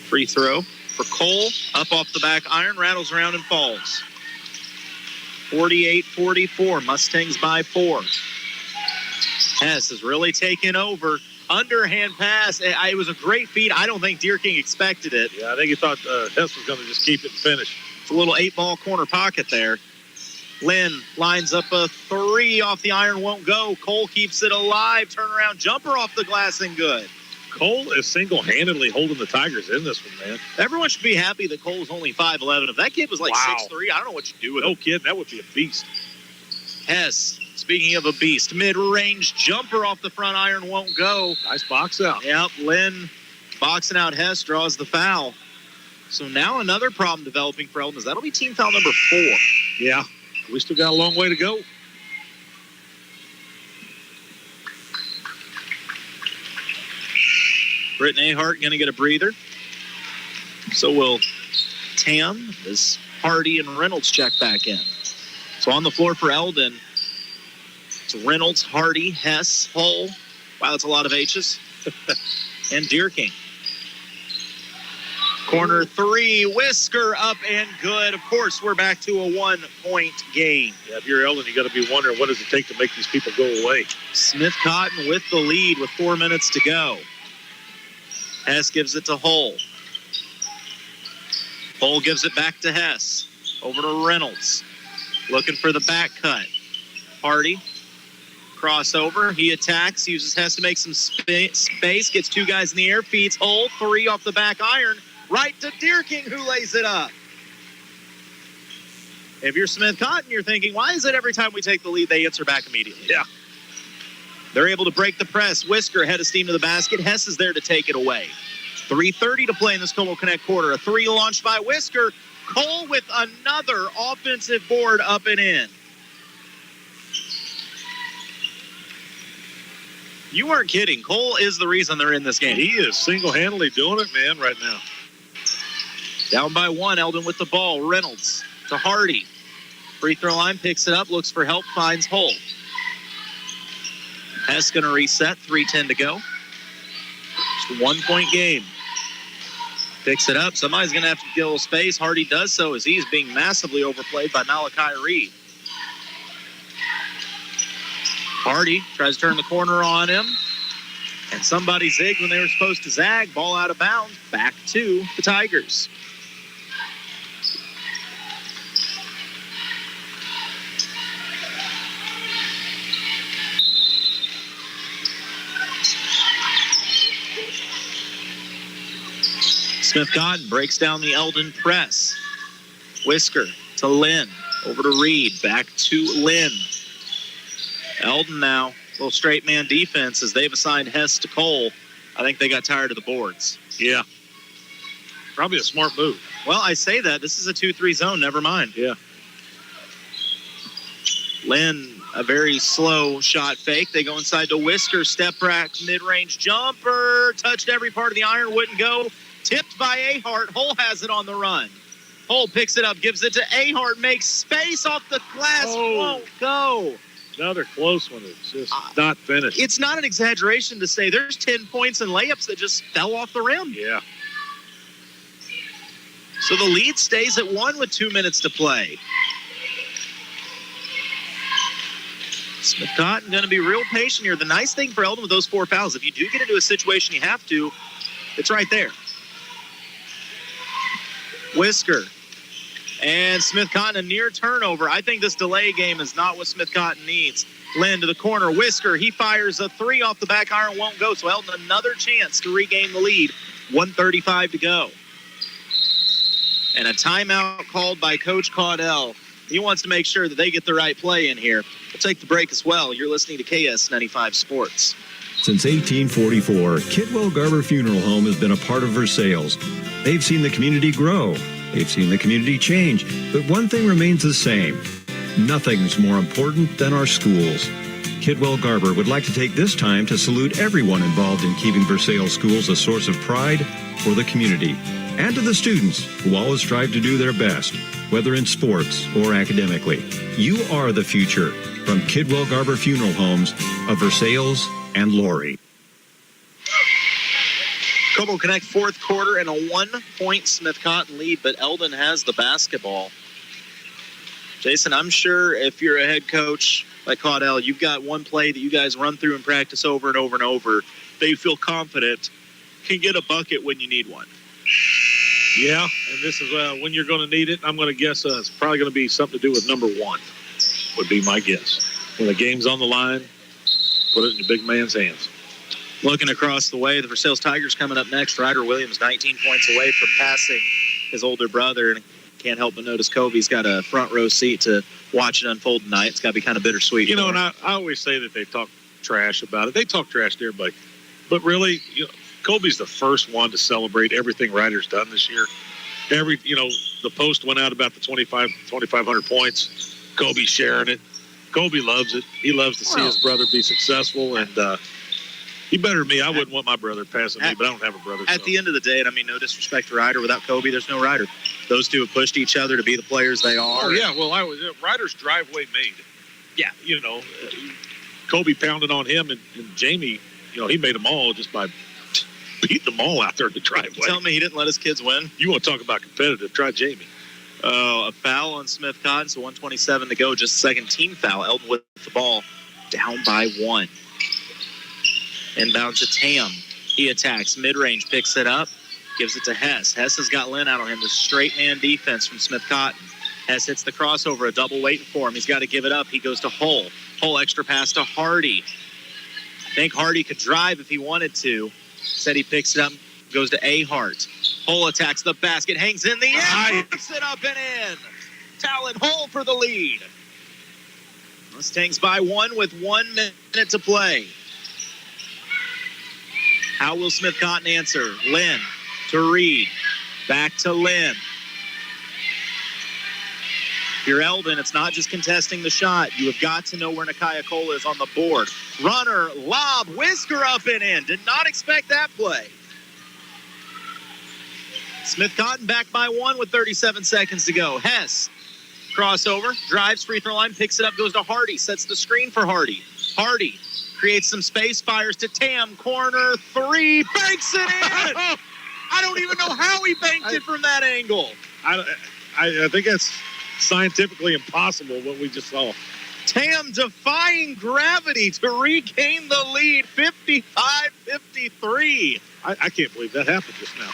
Free throw for Cole. Up off the back iron, rattles around and falls. 48-44, Mustangs by 4. Hess is really taking over. Underhand pass. It was a great feed. I don't think Deerking expected it. Yeah, I think he thought Hess was going to just keep it and finish. It's a little 8-ball corner pocket there. Lynn lines up a 3 off the iron, won't go. Cole keeps it alive. Turnaround jumper off the glass and good. Cole is single-handedly holding the Tigers in this one, man. Everyone should be happy that Cole's only 5'11". If that kid was like 6'3", I don't know what you do with him. No kid, that would be a beast. Hess, speaking of a beast, mid-range jumper off the front iron, won't go. Nice box out. Yep, Lynn boxing out Hess, draws the foul. So now another problem developing for Eldon is that'll be team foul number 4. Yeah, we still got a long way to go. Brittany Ahart going to get a breather. So will Tam as Hardy and Reynolds check back in. So on the floor for Eldon, it's Reynolds, Hardy, Hess, Hull. Wow, that's a lot of H's. And Deerking. Corner 3, Whisker up and good. Of course, we're back to a 1-point game. Yeah, if you're Eldon, you got to be wondering what does it take to make these people go away. Smith Cotton with the lead with 4 minutes to go. Hess gives it to Hull. Hull gives it back to Hess. Over to Reynolds. Looking for the back cut. Hardy. Crossover. He attacks. Uses Hess to make some space. Gets 2 guys in the air. Feeds Hull. 3 off the back iron. Right to Deerking, who lays it up. If you're Smith Cotton, you're thinking, why is it every time we take the lead, they answer back immediately? Yeah. They're able to break the press. Whisker head of steam to the basket. Hess is there to take it away. 3:30 to play in this Como Connect quarter. A 3 launched by Whisker. Cole with another offensive board up and in. You weren't kidding. Cole is the reason they're in this game. He is single-handedly doing it, man, right now. Down by 1, Eldon with the ball. Reynolds to Hardy. Free throw line, picks it up, looks for help, finds Hull. Hess going to reset, 3:10 to go. Just a 1-point game. Picks it up. Somebody's going to have to get a little space. Hardy does so as he's being massively overplayed by Malachi Reed. Hardy tries to turn the corner on him. And somebody zigged when they were supposed to zag. Ball out of bounds. Back to the Tigers. Smith Cotton breaks down the Eldon press. Whisker to Lynn. Over to Reed. Back to Lynn. Eldon now. A little straight man defense as they've assigned Hess to Cole. I think they got tired of the boards. Yeah. Probably a smart move. Well, I say that. This is a 2-3 zone. Never mind. Yeah. Lynn, a very slow shot fake. They go inside to Whisker. Step back, mid-range jumper. Touched every part of the iron. Wouldn't go. Tipped by Ahart. Hull has it on the run. Hull picks it up, gives it to Ahart, makes space off the glass. Won't go. Another close one. It's just not finished. It's not an exaggeration to say there's 10 points in layups that just fell off the rim. Yeah. So the lead stays at 1 with 2 minutes to play. Smith Cotton going to be real patient here. The nice thing for Eldon with those 4 fouls, if you do get into a situation you have to, it's right there. Whisker. And Smith Cotton, a near turnover. I think this delay game is not what Smith Cotton needs. Lynn to the corner. Whisker, he fires a 3 off the back iron, won't go. So Eldon another chance to regain the lead. 1:35 to go. And a timeout called by Coach Caudell. He wants to make sure that they get the right play in here. We'll take the break as well. You're listening to KS95 Sports. Since 1844, Kidwell Garber Funeral Home has been a part of Versailles. They've seen the community grow. They've seen the community change. But one thing remains the same. Nothing's more important than our schools. Kidwell Garber would like to take this time to salute everyone involved in keeping Versailles schools a source of pride for the community, and to the students who always strive to do their best, whether in sports or academically. You are the future. From Kidwell Garber Funeral Homes of Versailles and Laurie. Como Connect fourth quarter and a 1-point Smith Cotton lead, but Eldon has the basketball. Jason, I'm sure if you're a head coach like Caudell, you've got one play that you guys run through and practice over and over and over. They feel confident, can get a bucket when you need one. Yeah, and this is when you're going to need it. I'm going to guess it's probably going to be something to do with number 1, would be my guess. When the game's on the line, put it in the big man's hands. Looking across the way, the Versailles Tigers coming up next. Ryder Williams 19 points away from passing his older brother. And can't help but notice Kobe's got a front row seat to watch it unfold tonight. It's got to be kind of bittersweet. You know, and I always say that they talk trash about it. They talk trash to everybody. But really, Kobe's the first one to celebrate everything Ryder's done this year. the post went out about the 2,500 points. Kobe sharing it. Kobe loves it. He loves to see his brother be successful, and he better than me. I wouldn't want my brother passing me, but I don't have a brother. At the end of the day, and I mean, no disrespect to Ryder, without Kobe, there's no Ryder. Those two have pushed each other to be the players they are. Oh, yeah. Well, Ryder's driveway made. Yeah. Kobe pounded on him, and Jamie, he made them all just by beating them all out there in the driveway. Tell me he didn't let his kids win? You want to talk about competitive? Try Jamie. A foul on Smith Cotton, so 1:27 to go. Just second team foul. Eldon with the ball, down by 1. Inbound to Tam. He attacks mid-range, picks it up, gives it to Hess. Hess has got Lynn out on him. The straight man defense from Smith Cotton. Hess hits the crossover, a double waiting for him. He's got to give it up. He goes to Hull. Hull extra pass to Hardy. I think Hardy could drive if he wanted to. Said he picks it up, goes to Ahart. Hull attacks the basket, hangs in the end, picks it up and in. Talon Hull for the lead. Mustangs by 1 with 1 minute to play. How will Smith Cotton answer? Lynn to Reed. Back to Lynn. If you're Eldon, it's not just contesting the shot. You have got to know where Nakaya Cole is on the board. Runner, lob, whisker up and in. Did not expect that play. Smith Cotton back by 1 with 37 seconds to go. Hess, crossover, drives, free throw line, picks it up, goes to Hardy, sets the screen for Hardy. Hardy creates some space, fires to Tam, corner 3, banks it in! I don't even know how he banked it from that angle. I think that's scientifically impossible, what we just saw. Tam defying gravity to regain the lead, 55-53. I can't believe that happened just now.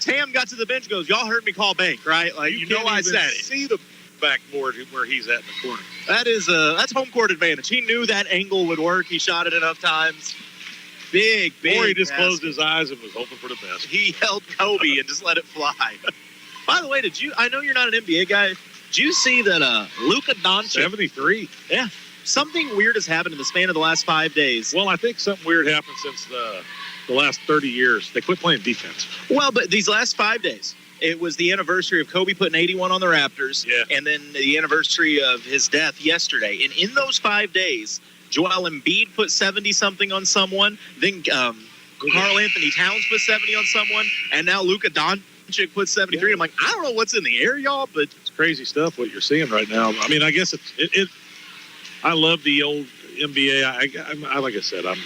Tam got to the bench, goes, y'all heard me call bank, right? Like, you know I said it. See the backboard where he's at in the corner. That's home court advantage. He knew that angle would work. He shot it enough times. Big. Or he just closed his eyes and was hoping for the best. He held Kobe and just let it fly. By the way, I know you're not an NBA guy. Did you see that Luka Doncic? 73. Yeah. Something weird has happened in the span of the last 5 days. Well, I think something weird happened since the last 30 years. They quit playing defense. Well, but these last 5 days, it was the anniversary of Kobe putting 81 on the Raptors, and then the anniversary of his death yesterday. And in those 5 days, Joel Embiid put 70-something on someone, then Karl Anthony Towns put 70 on someone, and now Luka Doncic put 73. I'm like, I don't know what's in the air, y'all, but it's crazy stuff what you're seeing right now. I mean, I guess I love the old NBA. I like I said, I'm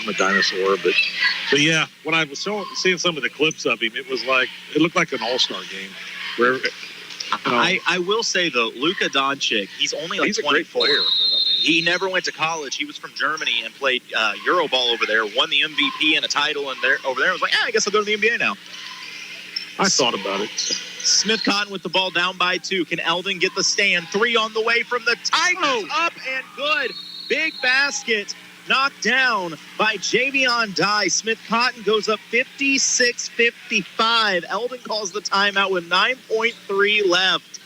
a dinosaur, but yeah, when I was seeing some of the clips of him, it looked like an all-star game. Where I will say though, Luka Doncic, he's only like 24. A great player. He never went to college. He was from Germany and played Euroball over there, won the MVP and a title over there. I was like, I guess I'll go to the NBA now. I thought about it. Smith Cotton with the ball down by 2. Can Eldon get the stand? 3 on the way from the Tigers. Up and good. Big basket. Knocked down by Javion Dye. Smith Cotton goes up 56-55. Eldon calls the timeout with 9.3 left.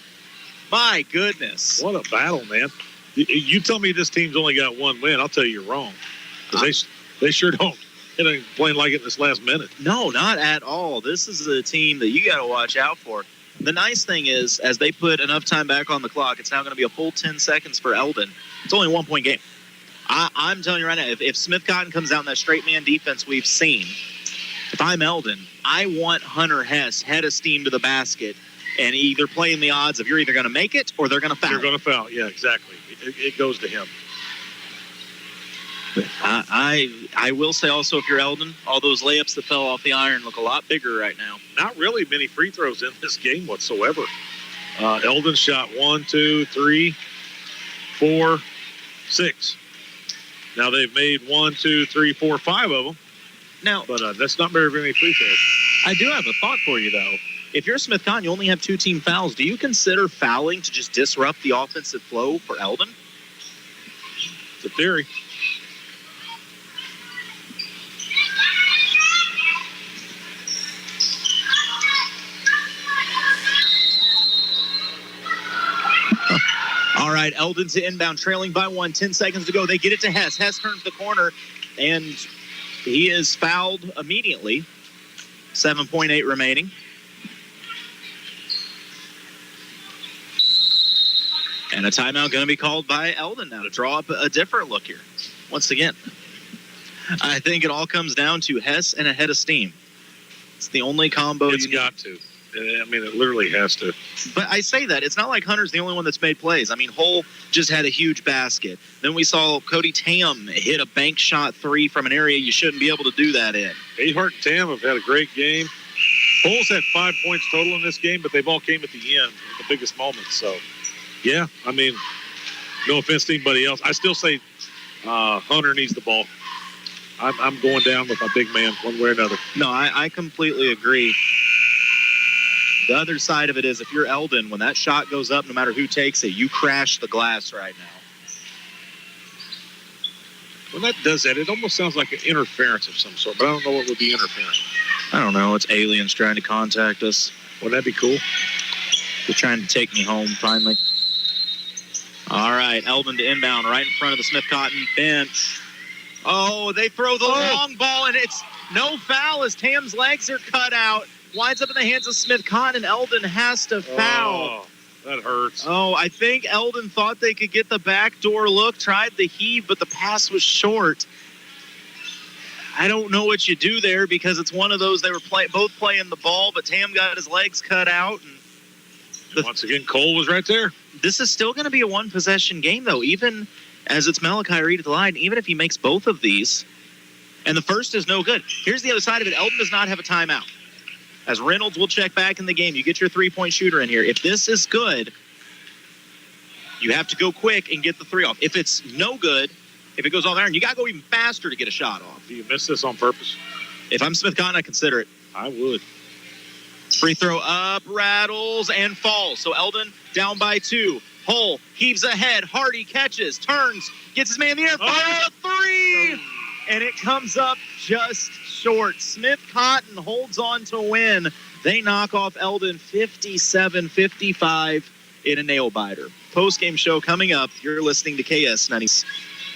My goodness. What a battle, man. You tell me this team's only got 1 win, I'll tell you you're wrong. Because they sure don't. It ain't playing like it this last minute. No, not at all. This is a team that you got to watch out for. The nice thing is, as they put enough time back on the clock, it's now going to be a full 10 seconds for Eldon. It's only a 1-point game. I'm telling you right now, if Smith Cotton comes out in that straight man defense we've seen, if I'm Eldon, I want Hunter Hess head of steam to the basket and either playing the odds of you're either going to make it or they're going to foul. You're going to foul, yeah, exactly. It goes to him. I will say also, if you're Eldon, all those layups that fell off the iron look a lot bigger right now. Not really many free throws in this game whatsoever. Eldon shot 1, 2, 3, 4, 6. Now they've made 1, 2, 3, 4, 5 of them. Now, but that's not very many free throws. I do have a thought for you, though. If you're Smith Cotton, you only have 2 team fouls. Do you consider fouling to just disrupt the offensive flow for Eldon? It's a theory. All right, Eldon to inbound, trailing by 1, 10 seconds to go. They get it to Hess. Hess turns the corner, and he is fouled immediately. 7.8 remaining. And a timeout going to be called by Eldon now to draw up a different look here. Once again, I think it all comes down to Hess and a head of steam. It's the only combo It's got to. I mean, it literally has to. But I say that. It's not like Hunter's the only one that's made plays. I mean, Hull just had a huge basket. Then we saw Cody Tam hit a bank shot 3 from an area you shouldn't be able to do that in. Ahart and Tam have had a great game. Hull's had 5 points total in this game, but they've all came at the end, the biggest moments. So, yeah, I mean, no offense to anybody else. I still say Hunter needs the ball. I'm going down with my big man one way or another. No, I completely agree. The other side of it is if you're Eldon, when that shot goes up, no matter who takes it, you crash the glass right now. When that does that, it almost sounds like an interference of some sort, but I don't know what would be interference. I don't know. It's aliens trying to contact us. Wouldn't that be cool? They're trying to take me home, finally. All right, Eldon to inbound right in front of the Smith Cotton bench. Oh, they throw the long ball, and it's no foul as Tam's legs are cut out. Winds up in the hands of Smith Cotton, and Eldon has to foul. Oh, that hurts. Oh, I think Eldon thought they could get the backdoor look, tried the heave, but the pass was short. I don't know what you do there because it's one of those they were both playing the ball, but Tam got his legs cut out. And once again, Cole was right there. This is still going to be a one-possession game, though, even as it's Malachi Reed at the line, even if he makes both of these. And the first is no good. Here's the other side of it. Eldon does not have a timeout. As Reynolds will check back in the game, you get your three-point shooter in here. If this is good, you have to go quick and get the 3 off. If it's no good, if it goes off iron, you got to go even faster to get a shot off. Do you miss this on purpose? If I'm Smith Cotton, I consider it. I would. Free throw up, rattles, and falls. So Eldon down by 2. Hull heaves ahead. Hardy catches, turns, gets his man in the air, fires a 3! And it comes up just short. Smith Cotton holds on to win. They knock off Eldon 57-55 in a nail-biter. Post-game show coming up. You're listening to KS90.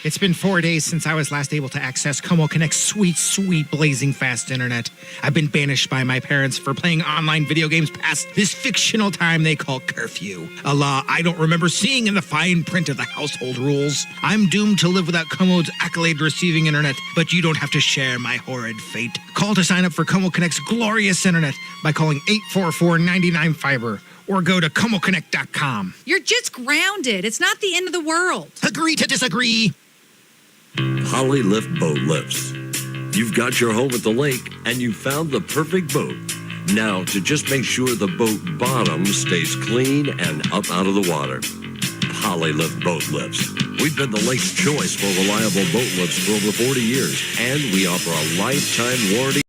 It's been 4 days since I was last able to access Como Connect's sweet, sweet, blazing fast internet. I've been banished by my parents for playing online video games past this fictional time they call curfew. A law I don't remember seeing in the fine print of the household rules. I'm doomed to live without Como's accolade-receiving internet, but you don't have to share my horrid fate. Call to sign up for Como Connect's glorious internet by calling 844-99-FIBER. Or go to ComoConnect.com. You're just grounded. It's not the end of the world. Agree to disagree. Holly Lift Boat Lifts. You've got your home at the lake and you found the perfect boat. Now, to just make sure the boat bottom stays clean and up out of the water. Holly Lift Boat Lifts. We've been the lake's choice for reliable boat lifts for over 40 years, and we offer a lifetime warranty.